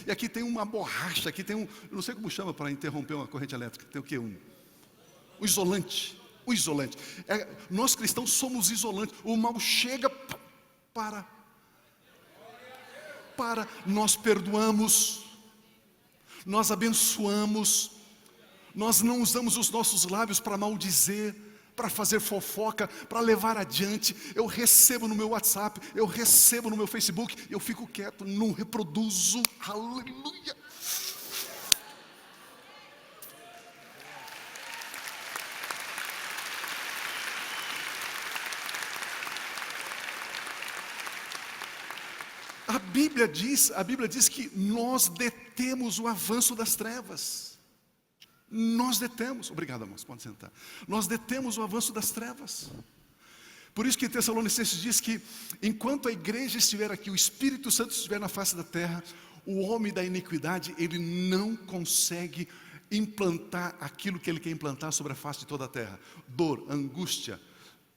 Speaker 1: e aqui tem uma borracha, aqui tem não sei como chama para interromper uma corrente elétrica, tem o quê? Um isolante. O isolante. Nós cristãos somos isolantes. O mal chega, nós perdoamos, nós abençoamos, nós não usamos os nossos lábios para maldizer, para fazer fofoca, para levar adiante. Eu recebo no meu WhatsApp, eu recebo no meu Facebook, eu fico quieto, não reproduzo. Aleluia! A Bíblia diz que nós detemos o avanço das trevas. Nós detemos, obrigado, irmãos, pode sentar. Nós detemos o avanço das trevas. Por isso que em Tessalonicenses diz que enquanto a igreja estiver aqui, o Espírito Santo estiver na face da terra, o homem da iniquidade, ele não consegue implantar aquilo que ele quer implantar sobre a face de toda a terra. Dor, angústia,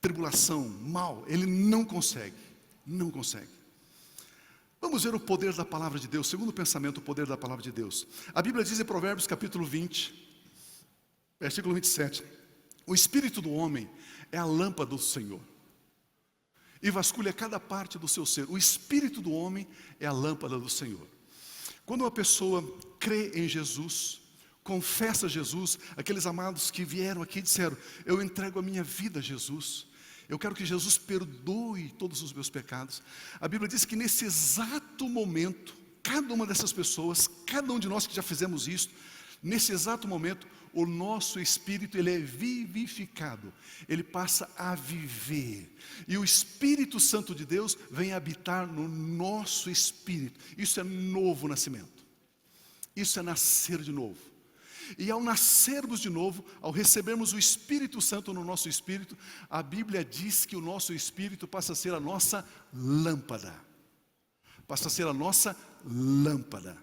Speaker 1: tribulação, mal, ele não consegue. Vamos ver o poder da palavra de Deus. Segundo pensamento, o poder da palavra de Deus. A Bíblia diz em Provérbios capítulo 20, versículo 27. O espírito do homem é a lâmpada do Senhor, e vasculha cada parte do seu ser. O espírito do homem é a lâmpada do Senhor. Quando uma pessoa crê em Jesus, confessa Jesus, aqueles amados que vieram aqui e disseram: eu entrego a minha vida a Jesus, eu quero que Jesus perdoe todos os meus pecados. A Bíblia diz que nesse exato momento, cada uma dessas pessoas, cada um de nós que já fizemos isso, nesse exato momento, o nosso espírito, ele é vivificado, ele passa a viver, e o Espírito Santo de Deus vem habitar no nosso espírito. Isso é novo nascimento, isso é nascer de novo. E ao nascermos de novo, ao recebermos o Espírito Santo no nosso espírito, a Bíblia diz que o nosso espírito passa a ser a nossa lâmpada. Passa a ser a nossa lâmpada.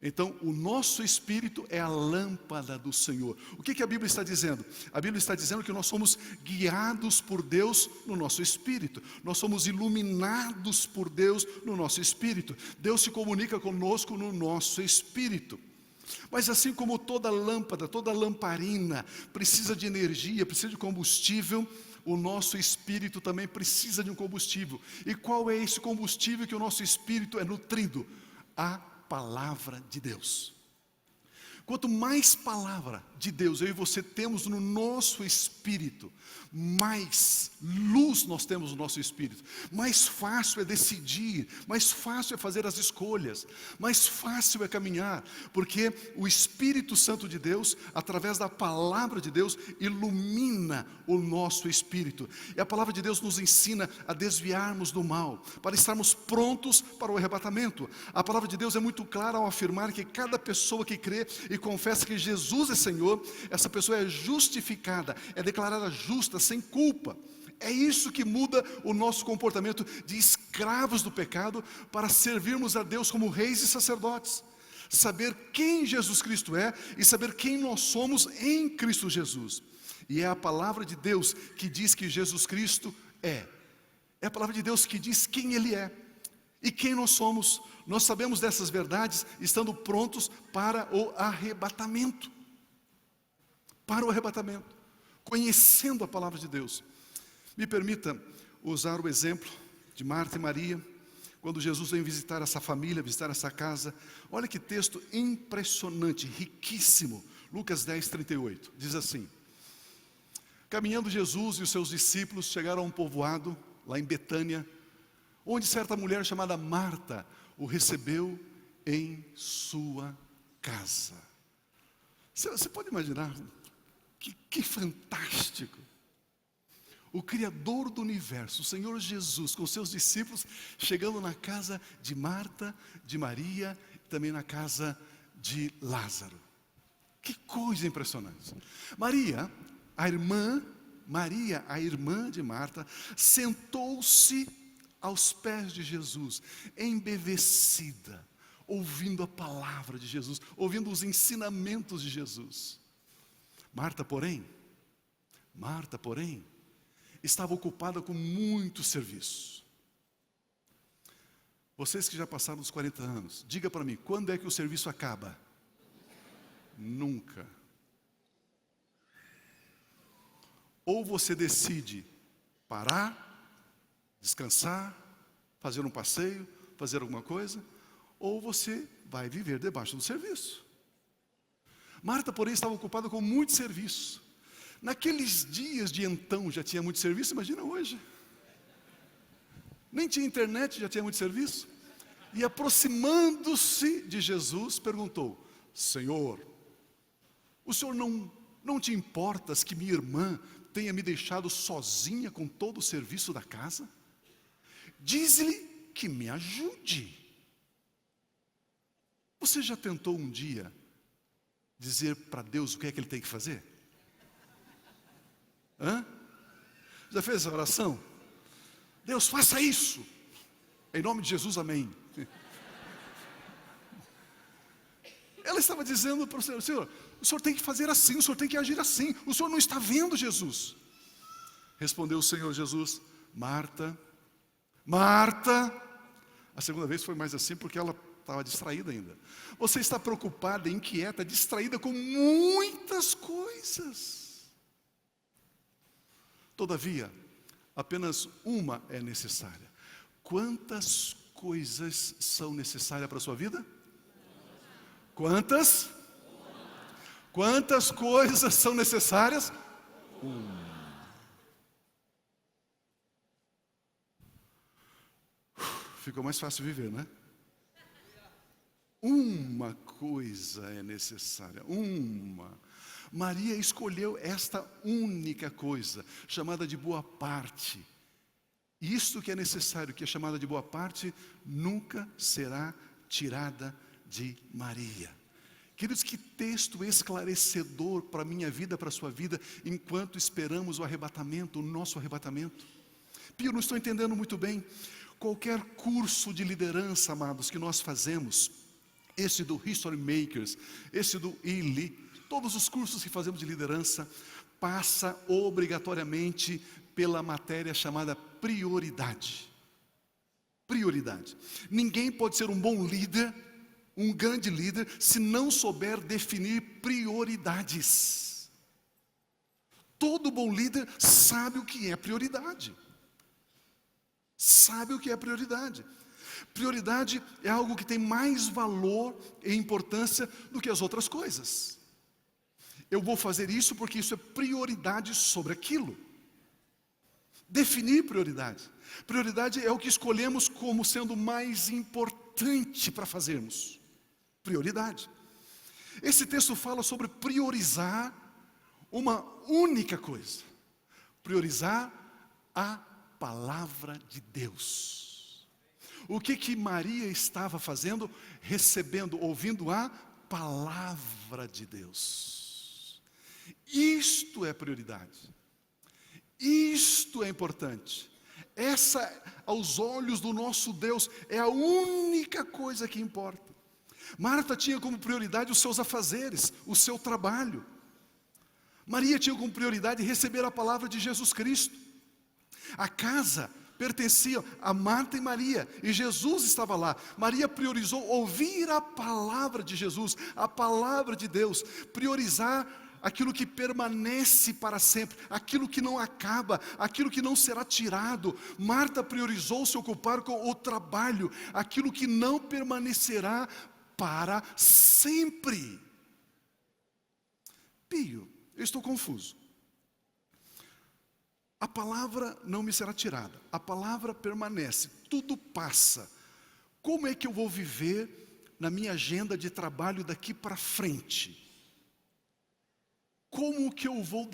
Speaker 1: Então, o nosso espírito é a lâmpada do Senhor. O que a Bíblia está dizendo? A Bíblia está dizendo que nós somos guiados por Deus no nosso espírito. Nós somos iluminados por Deus no nosso espírito. Deus se comunica conosco no nosso espírito. Mas assim como toda lâmpada, toda lamparina precisa de energia, precisa de combustível, o nosso espírito também precisa de um combustível. E qual é esse combustível que o nosso espírito é nutrido? A palavra de Deus. Quanto mais palavra de Deus eu e você temos no nosso espírito, mais luz nós temos no nosso espírito, mais fácil é decidir, mais fácil é fazer as escolhas, mais fácil é caminhar, porque o Espírito Santo de Deus, através da palavra de Deus, ilumina o nosso espírito. E a palavra de Deus nos ensina a desviarmos do mal, para estarmos prontos para o arrebatamento. A palavra de Deus é muito clara ao afirmar que cada pessoa que crê e confessa que Jesus é Senhor, essa pessoa é justificada, é declarada justa, sem culpa. É isso que muda o nosso comportamento de escravos do pecado para servirmos a Deus como reis e sacerdotes. Saber quem Jesus Cristo é e saber quem nós somos em Cristo Jesus. E é a palavra de Deus que diz que Jesus Cristo é. É a palavra de Deus que diz quem Ele é e quem nós somos. Nós sabemos dessas verdades estando prontos para o arrebatamento. Para o arrebatamento, conhecendo a palavra de Deus. Me permita usar o exemplo de Marta e Maria, quando Jesus vem visitar essa família, visitar essa casa. Olha que texto impressionante, riquíssimo. Lucas 10, 38, diz assim: caminhando Jesus e os seus discípulos chegaram a um povoado, lá em Betânia, onde certa mulher chamada Marta o recebeu em sua casa. Você pode imaginar? Que fantástico! O Criador do universo, o Senhor Jesus, com seus discípulos, chegando na casa de Marta, de Maria, e também na casa de Lázaro. Que coisa impressionante! Maria, a irmã de Marta, sentou-se aos pés de Jesus, embevecida, ouvindo a palavra de Jesus, ouvindo os ensinamentos de Jesus. Marta, porém, estava ocupada com muito serviço. Vocês que já passaram dos 40 anos, diga para mim, quando é que o serviço acaba? Nunca. Ou você decide parar, descansar, fazer um passeio, fazer alguma coisa, ou você vai viver debaixo do serviço. Marta, porém, estava ocupada com muito serviço. Naqueles dias de então já tinha muito serviço, imagina hoje. Nem tinha internet, já tinha muito serviço. E aproximando-se de Jesus, perguntou: Senhor, o Senhor não te importas que minha irmã tenha me deixado sozinha com todo o serviço da casa? Diz-lhe que me ajude. Você já tentou um dia dizer para Deus o que é que Ele tem que fazer? Já fez essa oração? Deus, faça isso. Em nome de Jesus, amém. Ela estava dizendo para o Senhor, o Senhor tem que fazer assim, o Senhor tem que agir assim. O Senhor não está vendo Jesus. Respondeu o Senhor Jesus: Marta, Marta. A segunda vez foi mais assim porque ela estava distraída ainda. Você está preocupada, inquieta, distraída com muitas coisas. Todavia, apenas uma é necessária. Quantas coisas são necessárias para a sua vida? Quantas? Quantas coisas são necessárias? Ficou mais fácil viver, né? Uma coisa é necessária, uma. Maria escolheu esta única coisa, chamada de boa parte. Isto que é necessário, que é chamada de boa parte, nunca será tirada de Maria. Queridos, que texto esclarecedor para a minha vida, para a sua vida, enquanto esperamos o arrebatamento, o nosso arrebatamento. Pio, não estou entendendo muito bem. Qualquer curso de liderança, amados, que nós fazemos, esse do History Makers, esse do ILI, todos os cursos que fazemos de liderança, passa obrigatoriamente pela matéria chamada prioridade. Prioridade. Ninguém pode ser um bom líder, um grande líder, se não souber definir prioridades. Todo bom líder sabe o que é prioridade. Sabe o que é prioridade. Prioridade é algo que tem mais valor e importância do que as outras coisas. Eu vou fazer isso porque isso é prioridade sobre aquilo. Definir prioridade. Prioridade é o que escolhemos como sendo mais importante para fazermos. Prioridade. Esse texto fala sobre priorizar uma única coisa. Priorizar a palavra de Deus. O que Maria estava fazendo? Recebendo, ouvindo a palavra de Deus. Isto é prioridade. Isto é importante. Essa, aos olhos do nosso Deus, é a única coisa que importa. Marta tinha como prioridade os seus afazeres, o seu trabalho. Maria tinha como prioridade receber a palavra de Jesus Cristo. A casa pertencia a Marta e Maria, e Jesus estava lá. Maria priorizou ouvir a palavra de Jesus, a palavra de Deus, priorizar aquilo que permanece para sempre, aquilo que não acaba, aquilo que não será tirado. Marta priorizou se ocupar com o trabalho, aquilo que não permanecerá para sempre. Pio, eu estou confuso. A palavra não me será tirada, a palavra permanece, tudo passa. Como é que eu vou viver na minha agenda de trabalho daqui para frente? Como que eu vou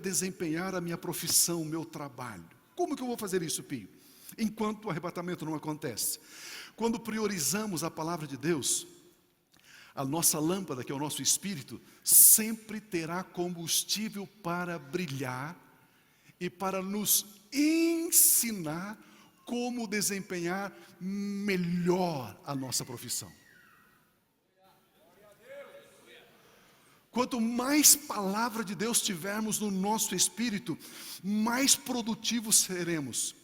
Speaker 1: desempenhar a minha profissão, o meu trabalho? Como que eu vou fazer isso, Pio? Enquanto o arrebatamento não acontece. Quando priorizamos a palavra de Deus, a nossa lâmpada, que é o nosso espírito, sempre terá combustível para brilhar e para nos ensinar como desempenhar melhor a nossa profissão. Quanto mais palavra de Deus tivermos no nosso espírito, mais produtivos seremos.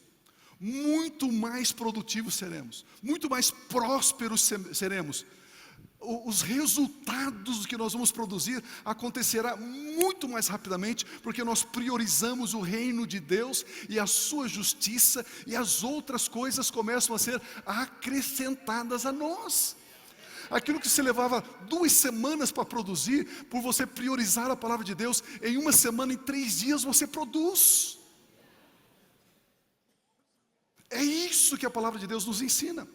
Speaker 1: Muito mais produtivos seremos. Muito mais prósperos seremos. Os resultados que nós vamos produzir acontecerá muito mais rapidamente, porque nós priorizamos o reino de Deus e a sua justiça, e as outras coisas começam a ser acrescentadas a nós. Aquilo que se levava 2 semanas para produzir, por você priorizar a palavra de Deus, em 1 semana, em 3 dias você produz. É isso que a palavra de Deus nos ensina.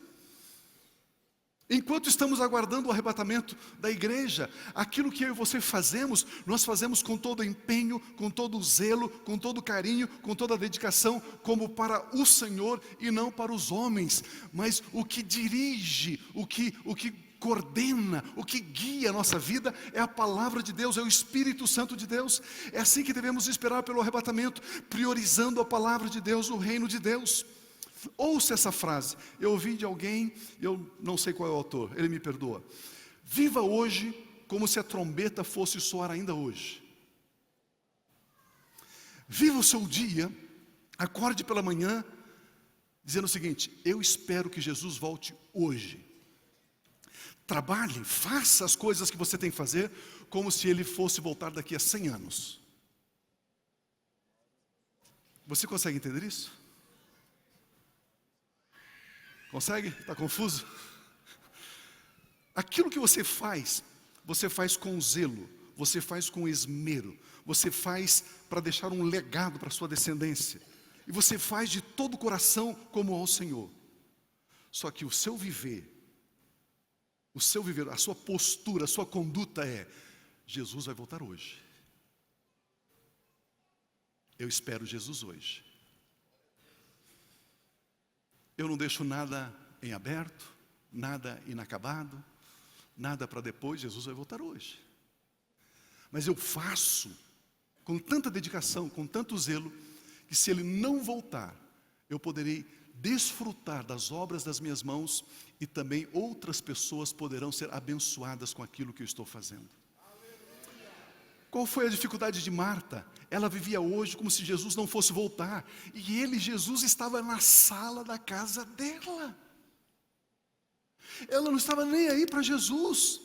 Speaker 1: Enquanto estamos aguardando o arrebatamento da igreja, aquilo que eu e você fazemos, nós fazemos com todo empenho, com todo zelo, com todo carinho, com toda dedicação, como para o Senhor e não para os homens. Mas o que dirige, o que coordena, o que guia a nossa vida é a palavra de Deus, é o Espírito Santo de Deus. É assim que devemos esperar pelo arrebatamento, priorizando a palavra de Deus, o reino de Deus. Ouça essa frase, eu ouvi de alguém, eu não sei qual é o autor, ele me perdoa. Viva hoje como se a trombeta fosse soar ainda hoje. Viva o seu dia, acorde pela manhã, dizendo o seguinte: eu espero que Jesus volte hoje. Trabalhe, faça as coisas que você tem que fazer, como se ele fosse voltar daqui a 100 anos. Você consegue entender isso? Consegue? Está confuso? Aquilo que você faz com zelo, você faz com esmero, você faz para deixar um legado para a sua descendência, e você faz de todo o coração como ao Senhor. Só que o seu viver, a sua postura, a sua conduta é: Jesus vai voltar hoje. Eu espero Jesus hoje. Eu não deixo nada em aberto, nada inacabado, nada para depois. Jesus vai voltar hoje. Mas eu faço com tanta dedicação, com tanto zelo, que se ele não voltar, eu poderei desfrutar das obras das minhas mãos, e também outras pessoas poderão ser abençoadas com aquilo que eu estou fazendo. Qual foi a dificuldade de Marta? Ela vivia hoje como se Jesus não fosse voltar, e Jesus estava na sala da casa dela. Ela não estava nem aí para Jesus.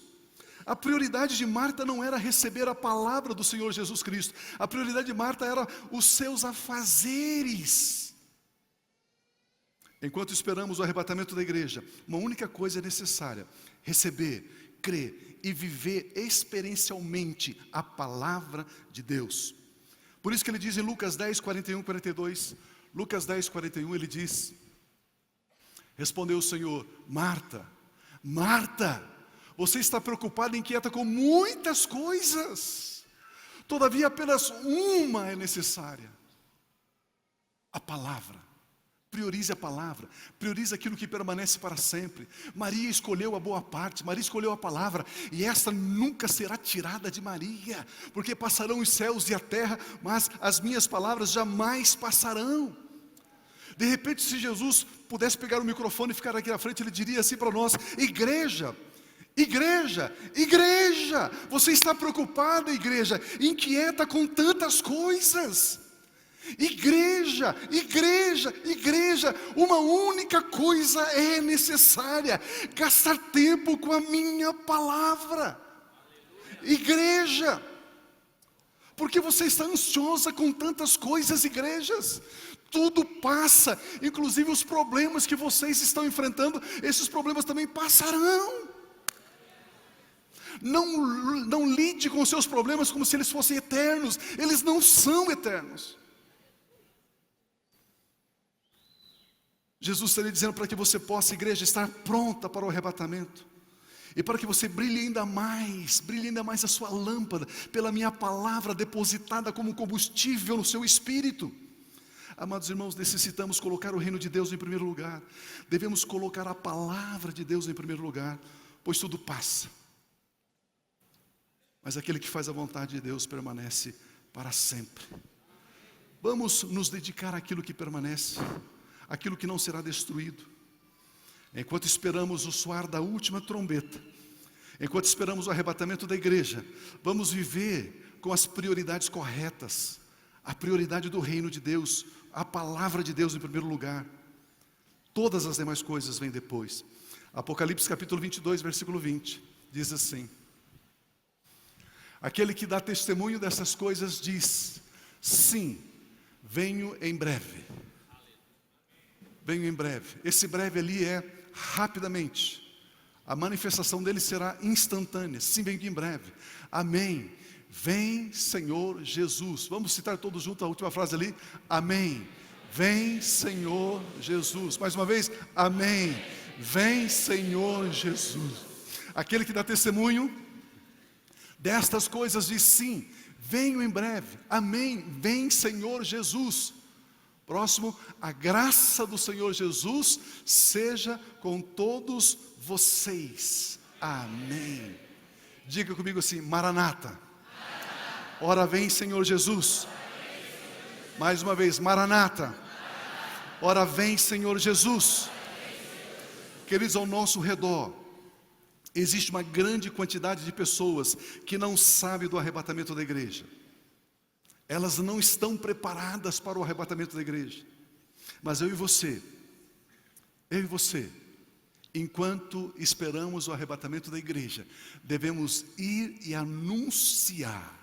Speaker 1: A prioridade de Marta não era receber a palavra do Senhor Jesus Cristo. A prioridade de Marta era os seus afazeres. Enquanto esperamos o arrebatamento da igreja, uma única coisa é necessária: receber, crer e viver experiencialmente a palavra de Deus. Por isso que ele diz em Lucas 10, 41, 42, Lucas 10, 41, ele diz: respondeu o Senhor: Marta, Marta, você está preocupada e inquieta com muitas coisas, todavia apenas uma é necessária: a palavra. Priorize a palavra, priorize aquilo que permanece para sempre. Maria escolheu a boa parte, Maria escolheu a palavra, e esta nunca será tirada de Maria, porque passarão os céus e a terra, mas as minhas palavras jamais passarão. De repente, se Jesus pudesse pegar o microfone e ficar aqui na frente, ele diria assim para nós: igreja, igreja, igreja, você está preocupada, igreja, inquieta com tantas coisas. Igreja, igreja, igreja, uma única coisa é necessária: gastar tempo com a minha palavra. Igreja, porque você está ansiosa com tantas coisas, igrejas. Tudo passa, inclusive os problemas que vocês estão enfrentando, esses problemas também passarão. Não lide com os seus problemas como se eles fossem eternos, eles não são eternos. Jesus estaria dizendo para que você possa, igreja, estar pronta para o arrebatamento, e para que você brilhe ainda mais a sua lâmpada, pela minha palavra depositada como combustível no seu espírito. Amados irmãos, necessitamos colocar o reino de Deus em primeiro lugar, devemos colocar a palavra de Deus em primeiro lugar, pois tudo passa, mas aquele que faz a vontade de Deus permanece para sempre. Vamos nos dedicar àquilo que permanece, aquilo que não será destruído. Enquanto esperamos o soar da última trombeta, enquanto esperamos o arrebatamento da igreja, vamos viver com as prioridades corretas, a prioridade do reino de Deus, a palavra de Deus em primeiro lugar. Todas as demais coisas vêm depois. Apocalipse capítulo 22, versículo 20, diz assim: aquele que dá testemunho dessas coisas diz: sim, venho em breve. Venho em breve. Esse breve ali é rapidamente. A manifestação dele será instantânea. Sim, venho em breve. Amém. Vem, Senhor Jesus. Vamos citar todos juntos a última frase ali. Amém. Vem, Senhor Jesus. Mais uma vez. Amém. Vem, Senhor Jesus. Aquele que dá testemunho destas coisas diz: sim, venho em breve. Amém. Vem, Senhor Jesus. Próximo: a graça do Senhor Jesus seja com todos vocês. Amém. Diga comigo assim: Maranata. Ora vem, Senhor Jesus. Mais uma vez: Maranata. Ora vem, Senhor Jesus. Queridos, ao nosso redor existe uma grande quantidade de pessoas que não sabem do arrebatamento da igreja. Elas não estão preparadas para o arrebatamento da igreja. Mas eu e você, enquanto esperamos o arrebatamento da igreja, devemos ir e anunciar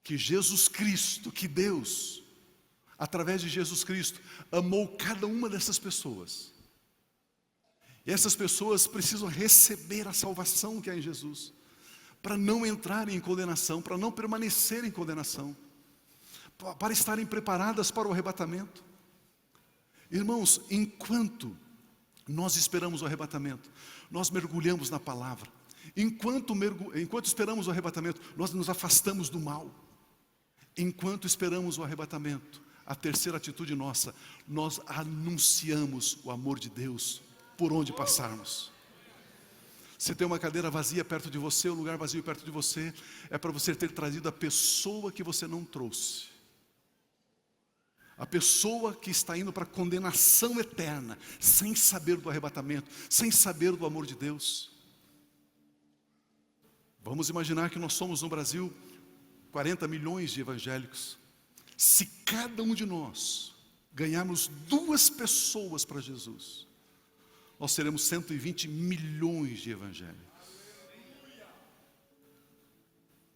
Speaker 1: que Jesus Cristo, que Deus, através de Jesus Cristo, amou cada uma dessas pessoas. E essas pessoas precisam receber a salvação que há em Jesus, para não entrarem em condenação, para não permanecerem em condenação, para estarem preparadas para o arrebatamento. Irmãos, enquanto nós esperamos o arrebatamento, nós mergulhamos na palavra. Enquanto esperamos o arrebatamento, nós nos afastamos do mal. Enquanto esperamos o arrebatamento, a terceira atitude nossa, nós anunciamos o amor de Deus por onde passarmos. Se tem uma cadeira vazia perto de você, um lugar vazio perto de você, é para você ter trazido a pessoa que você não trouxe. A pessoa que está indo para a condenação eterna, sem saber do arrebatamento, sem saber do amor de Deus. Vamos imaginar que nós somos no Brasil 40 milhões de evangélicos. Se cada um de nós ganharmos 2 pessoas para Jesus, nós teremos 120 milhões de evangélicos.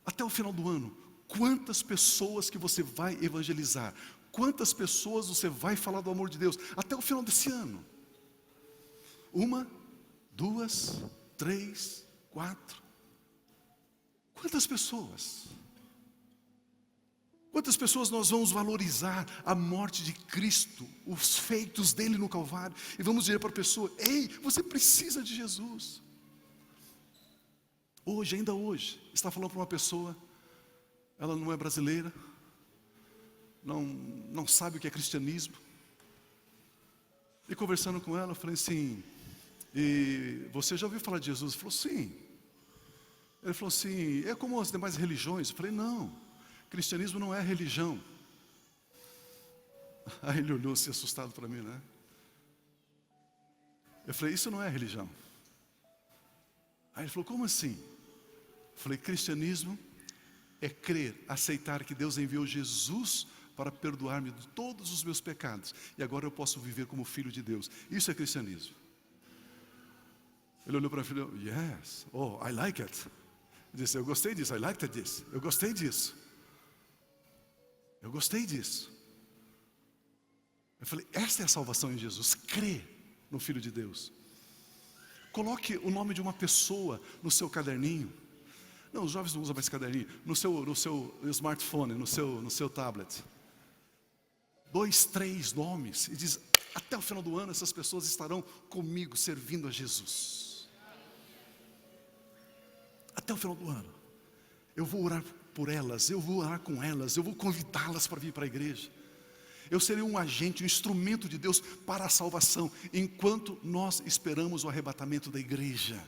Speaker 1: Até o final do ano, quantas pessoas que você vai evangelizar? Quantas pessoas você vai falar do amor de Deus? Até o final desse ano. 1, 2, 3, 4. Quantas pessoas? Quantas pessoas nós vamos valorizar a morte de Cristo, os feitos dele no Calvário, e vamos dizer para a pessoa: ei, você precisa de Jesus. Hoje, ainda hoje, está falando para uma pessoa, ela não é brasileira, não sabe o que é cristianismo, e conversando com ela, eu falei assim: e você já ouviu falar de Jesus? Ele falou: sim. Ele falou assim: é como as demais religiões? Eu falei: não, cristianismo não é religião. Aí ele olhou assim assustado para mim, né? Eu falei: isso não é religião. Aí ele falou: como assim? Eu falei: cristianismo é crer, aceitar que Deus enviou Jesus para perdoar-me de todos os meus pecados, e agora eu posso viver como filho de Deus. Isso é cristianismo. Ele olhou para mim e falou: yes, oh, I like it. Ele disse: eu gostei disso, I liked this. Eu gostei disso. Eu gostei disso. Eu falei: esta é a salvação em Jesus, crer no Filho de Deus. Coloque o nome de uma pessoa no seu caderninho. Não, os jovens não usam mais caderninho. No seu smartphone, no seu tablet. 2, 3 nomes. E diz: até o final do ano essas pessoas estarão comigo servindo a Jesus. Até o final do ano. Eu vou orar por elas, eu vou orar com elas, eu vou convidá-las para vir para a igreja. Eu serei um agente, um instrumento de Deus para a salvação, enquanto nós esperamos o arrebatamento da igreja.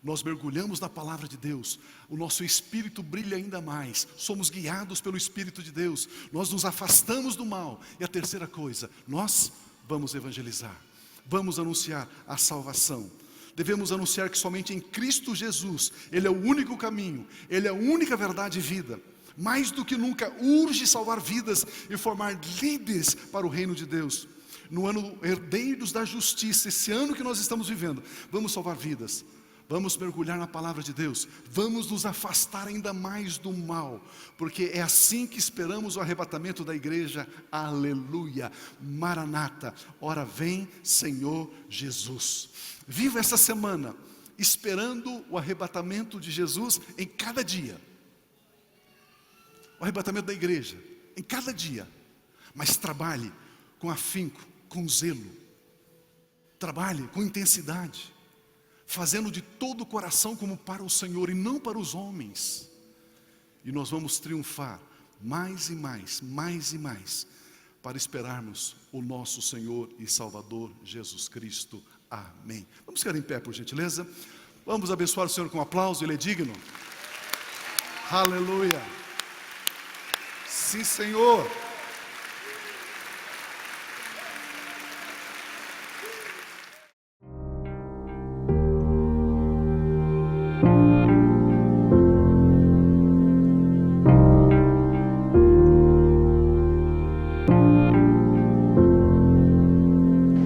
Speaker 1: nós mergulhamos na palavra de Deus, o nosso espírito brilha ainda mais, somos guiados pelo Espírito de Deus, nós nos afastamos do mal. E a terceira coisa, nós vamos evangelizar, vamos anunciar a salvação. Devemos anunciar que somente em Cristo Jesus, Ele é o único caminho, Ele é a única verdade e vida. Mais do que nunca urge salvar vidas e formar líderes para o reino de Deus. No ano herdeiros da justiça, esse ano que nós estamos vivendo, vamos salvar vidas, vamos mergulhar na palavra de Deus, vamos nos afastar ainda mais do mal, porque é assim que esperamos o arrebatamento da igreja. Aleluia, Maranata, ora vem Senhor Jesus. Viva essa semana esperando o arrebatamento de Jesus em cada dia, o arrebatamento da igreja em cada dia, mas trabalhe com afinco, com zelo, trabalhe com intensidade, fazendo de todo o coração como para o Senhor e não para os homens, e nós vamos triunfar mais e mais, mais e mais, para esperarmos o nosso Senhor e Salvador Jesus Cristo. Amém. Vamos ficar em pé, por gentileza. Vamos abençoar o Senhor com um aplauso, Ele é digno. Aleluia. Sim, Senhor.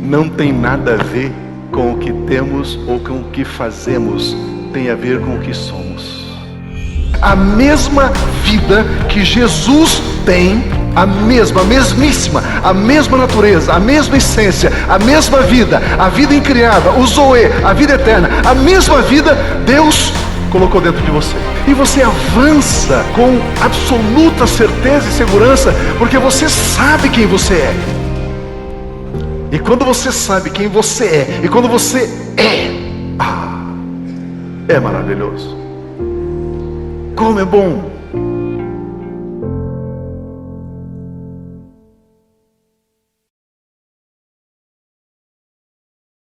Speaker 2: Não tem nada a ver com o que temos ou com o que fazemos, tem a ver com o que somos. A mesma vida que Jesus tem, a mesmíssima, a mesma natureza, a mesma essência, a mesma vida, a vida incriada, o Zoe, a vida eterna, a mesma vida Deus colocou dentro de você. E você avança com absoluta certeza e segurança, porque você sabe quem você é. E quando você sabe quem você é, e quando você é maravilhoso. Como é bom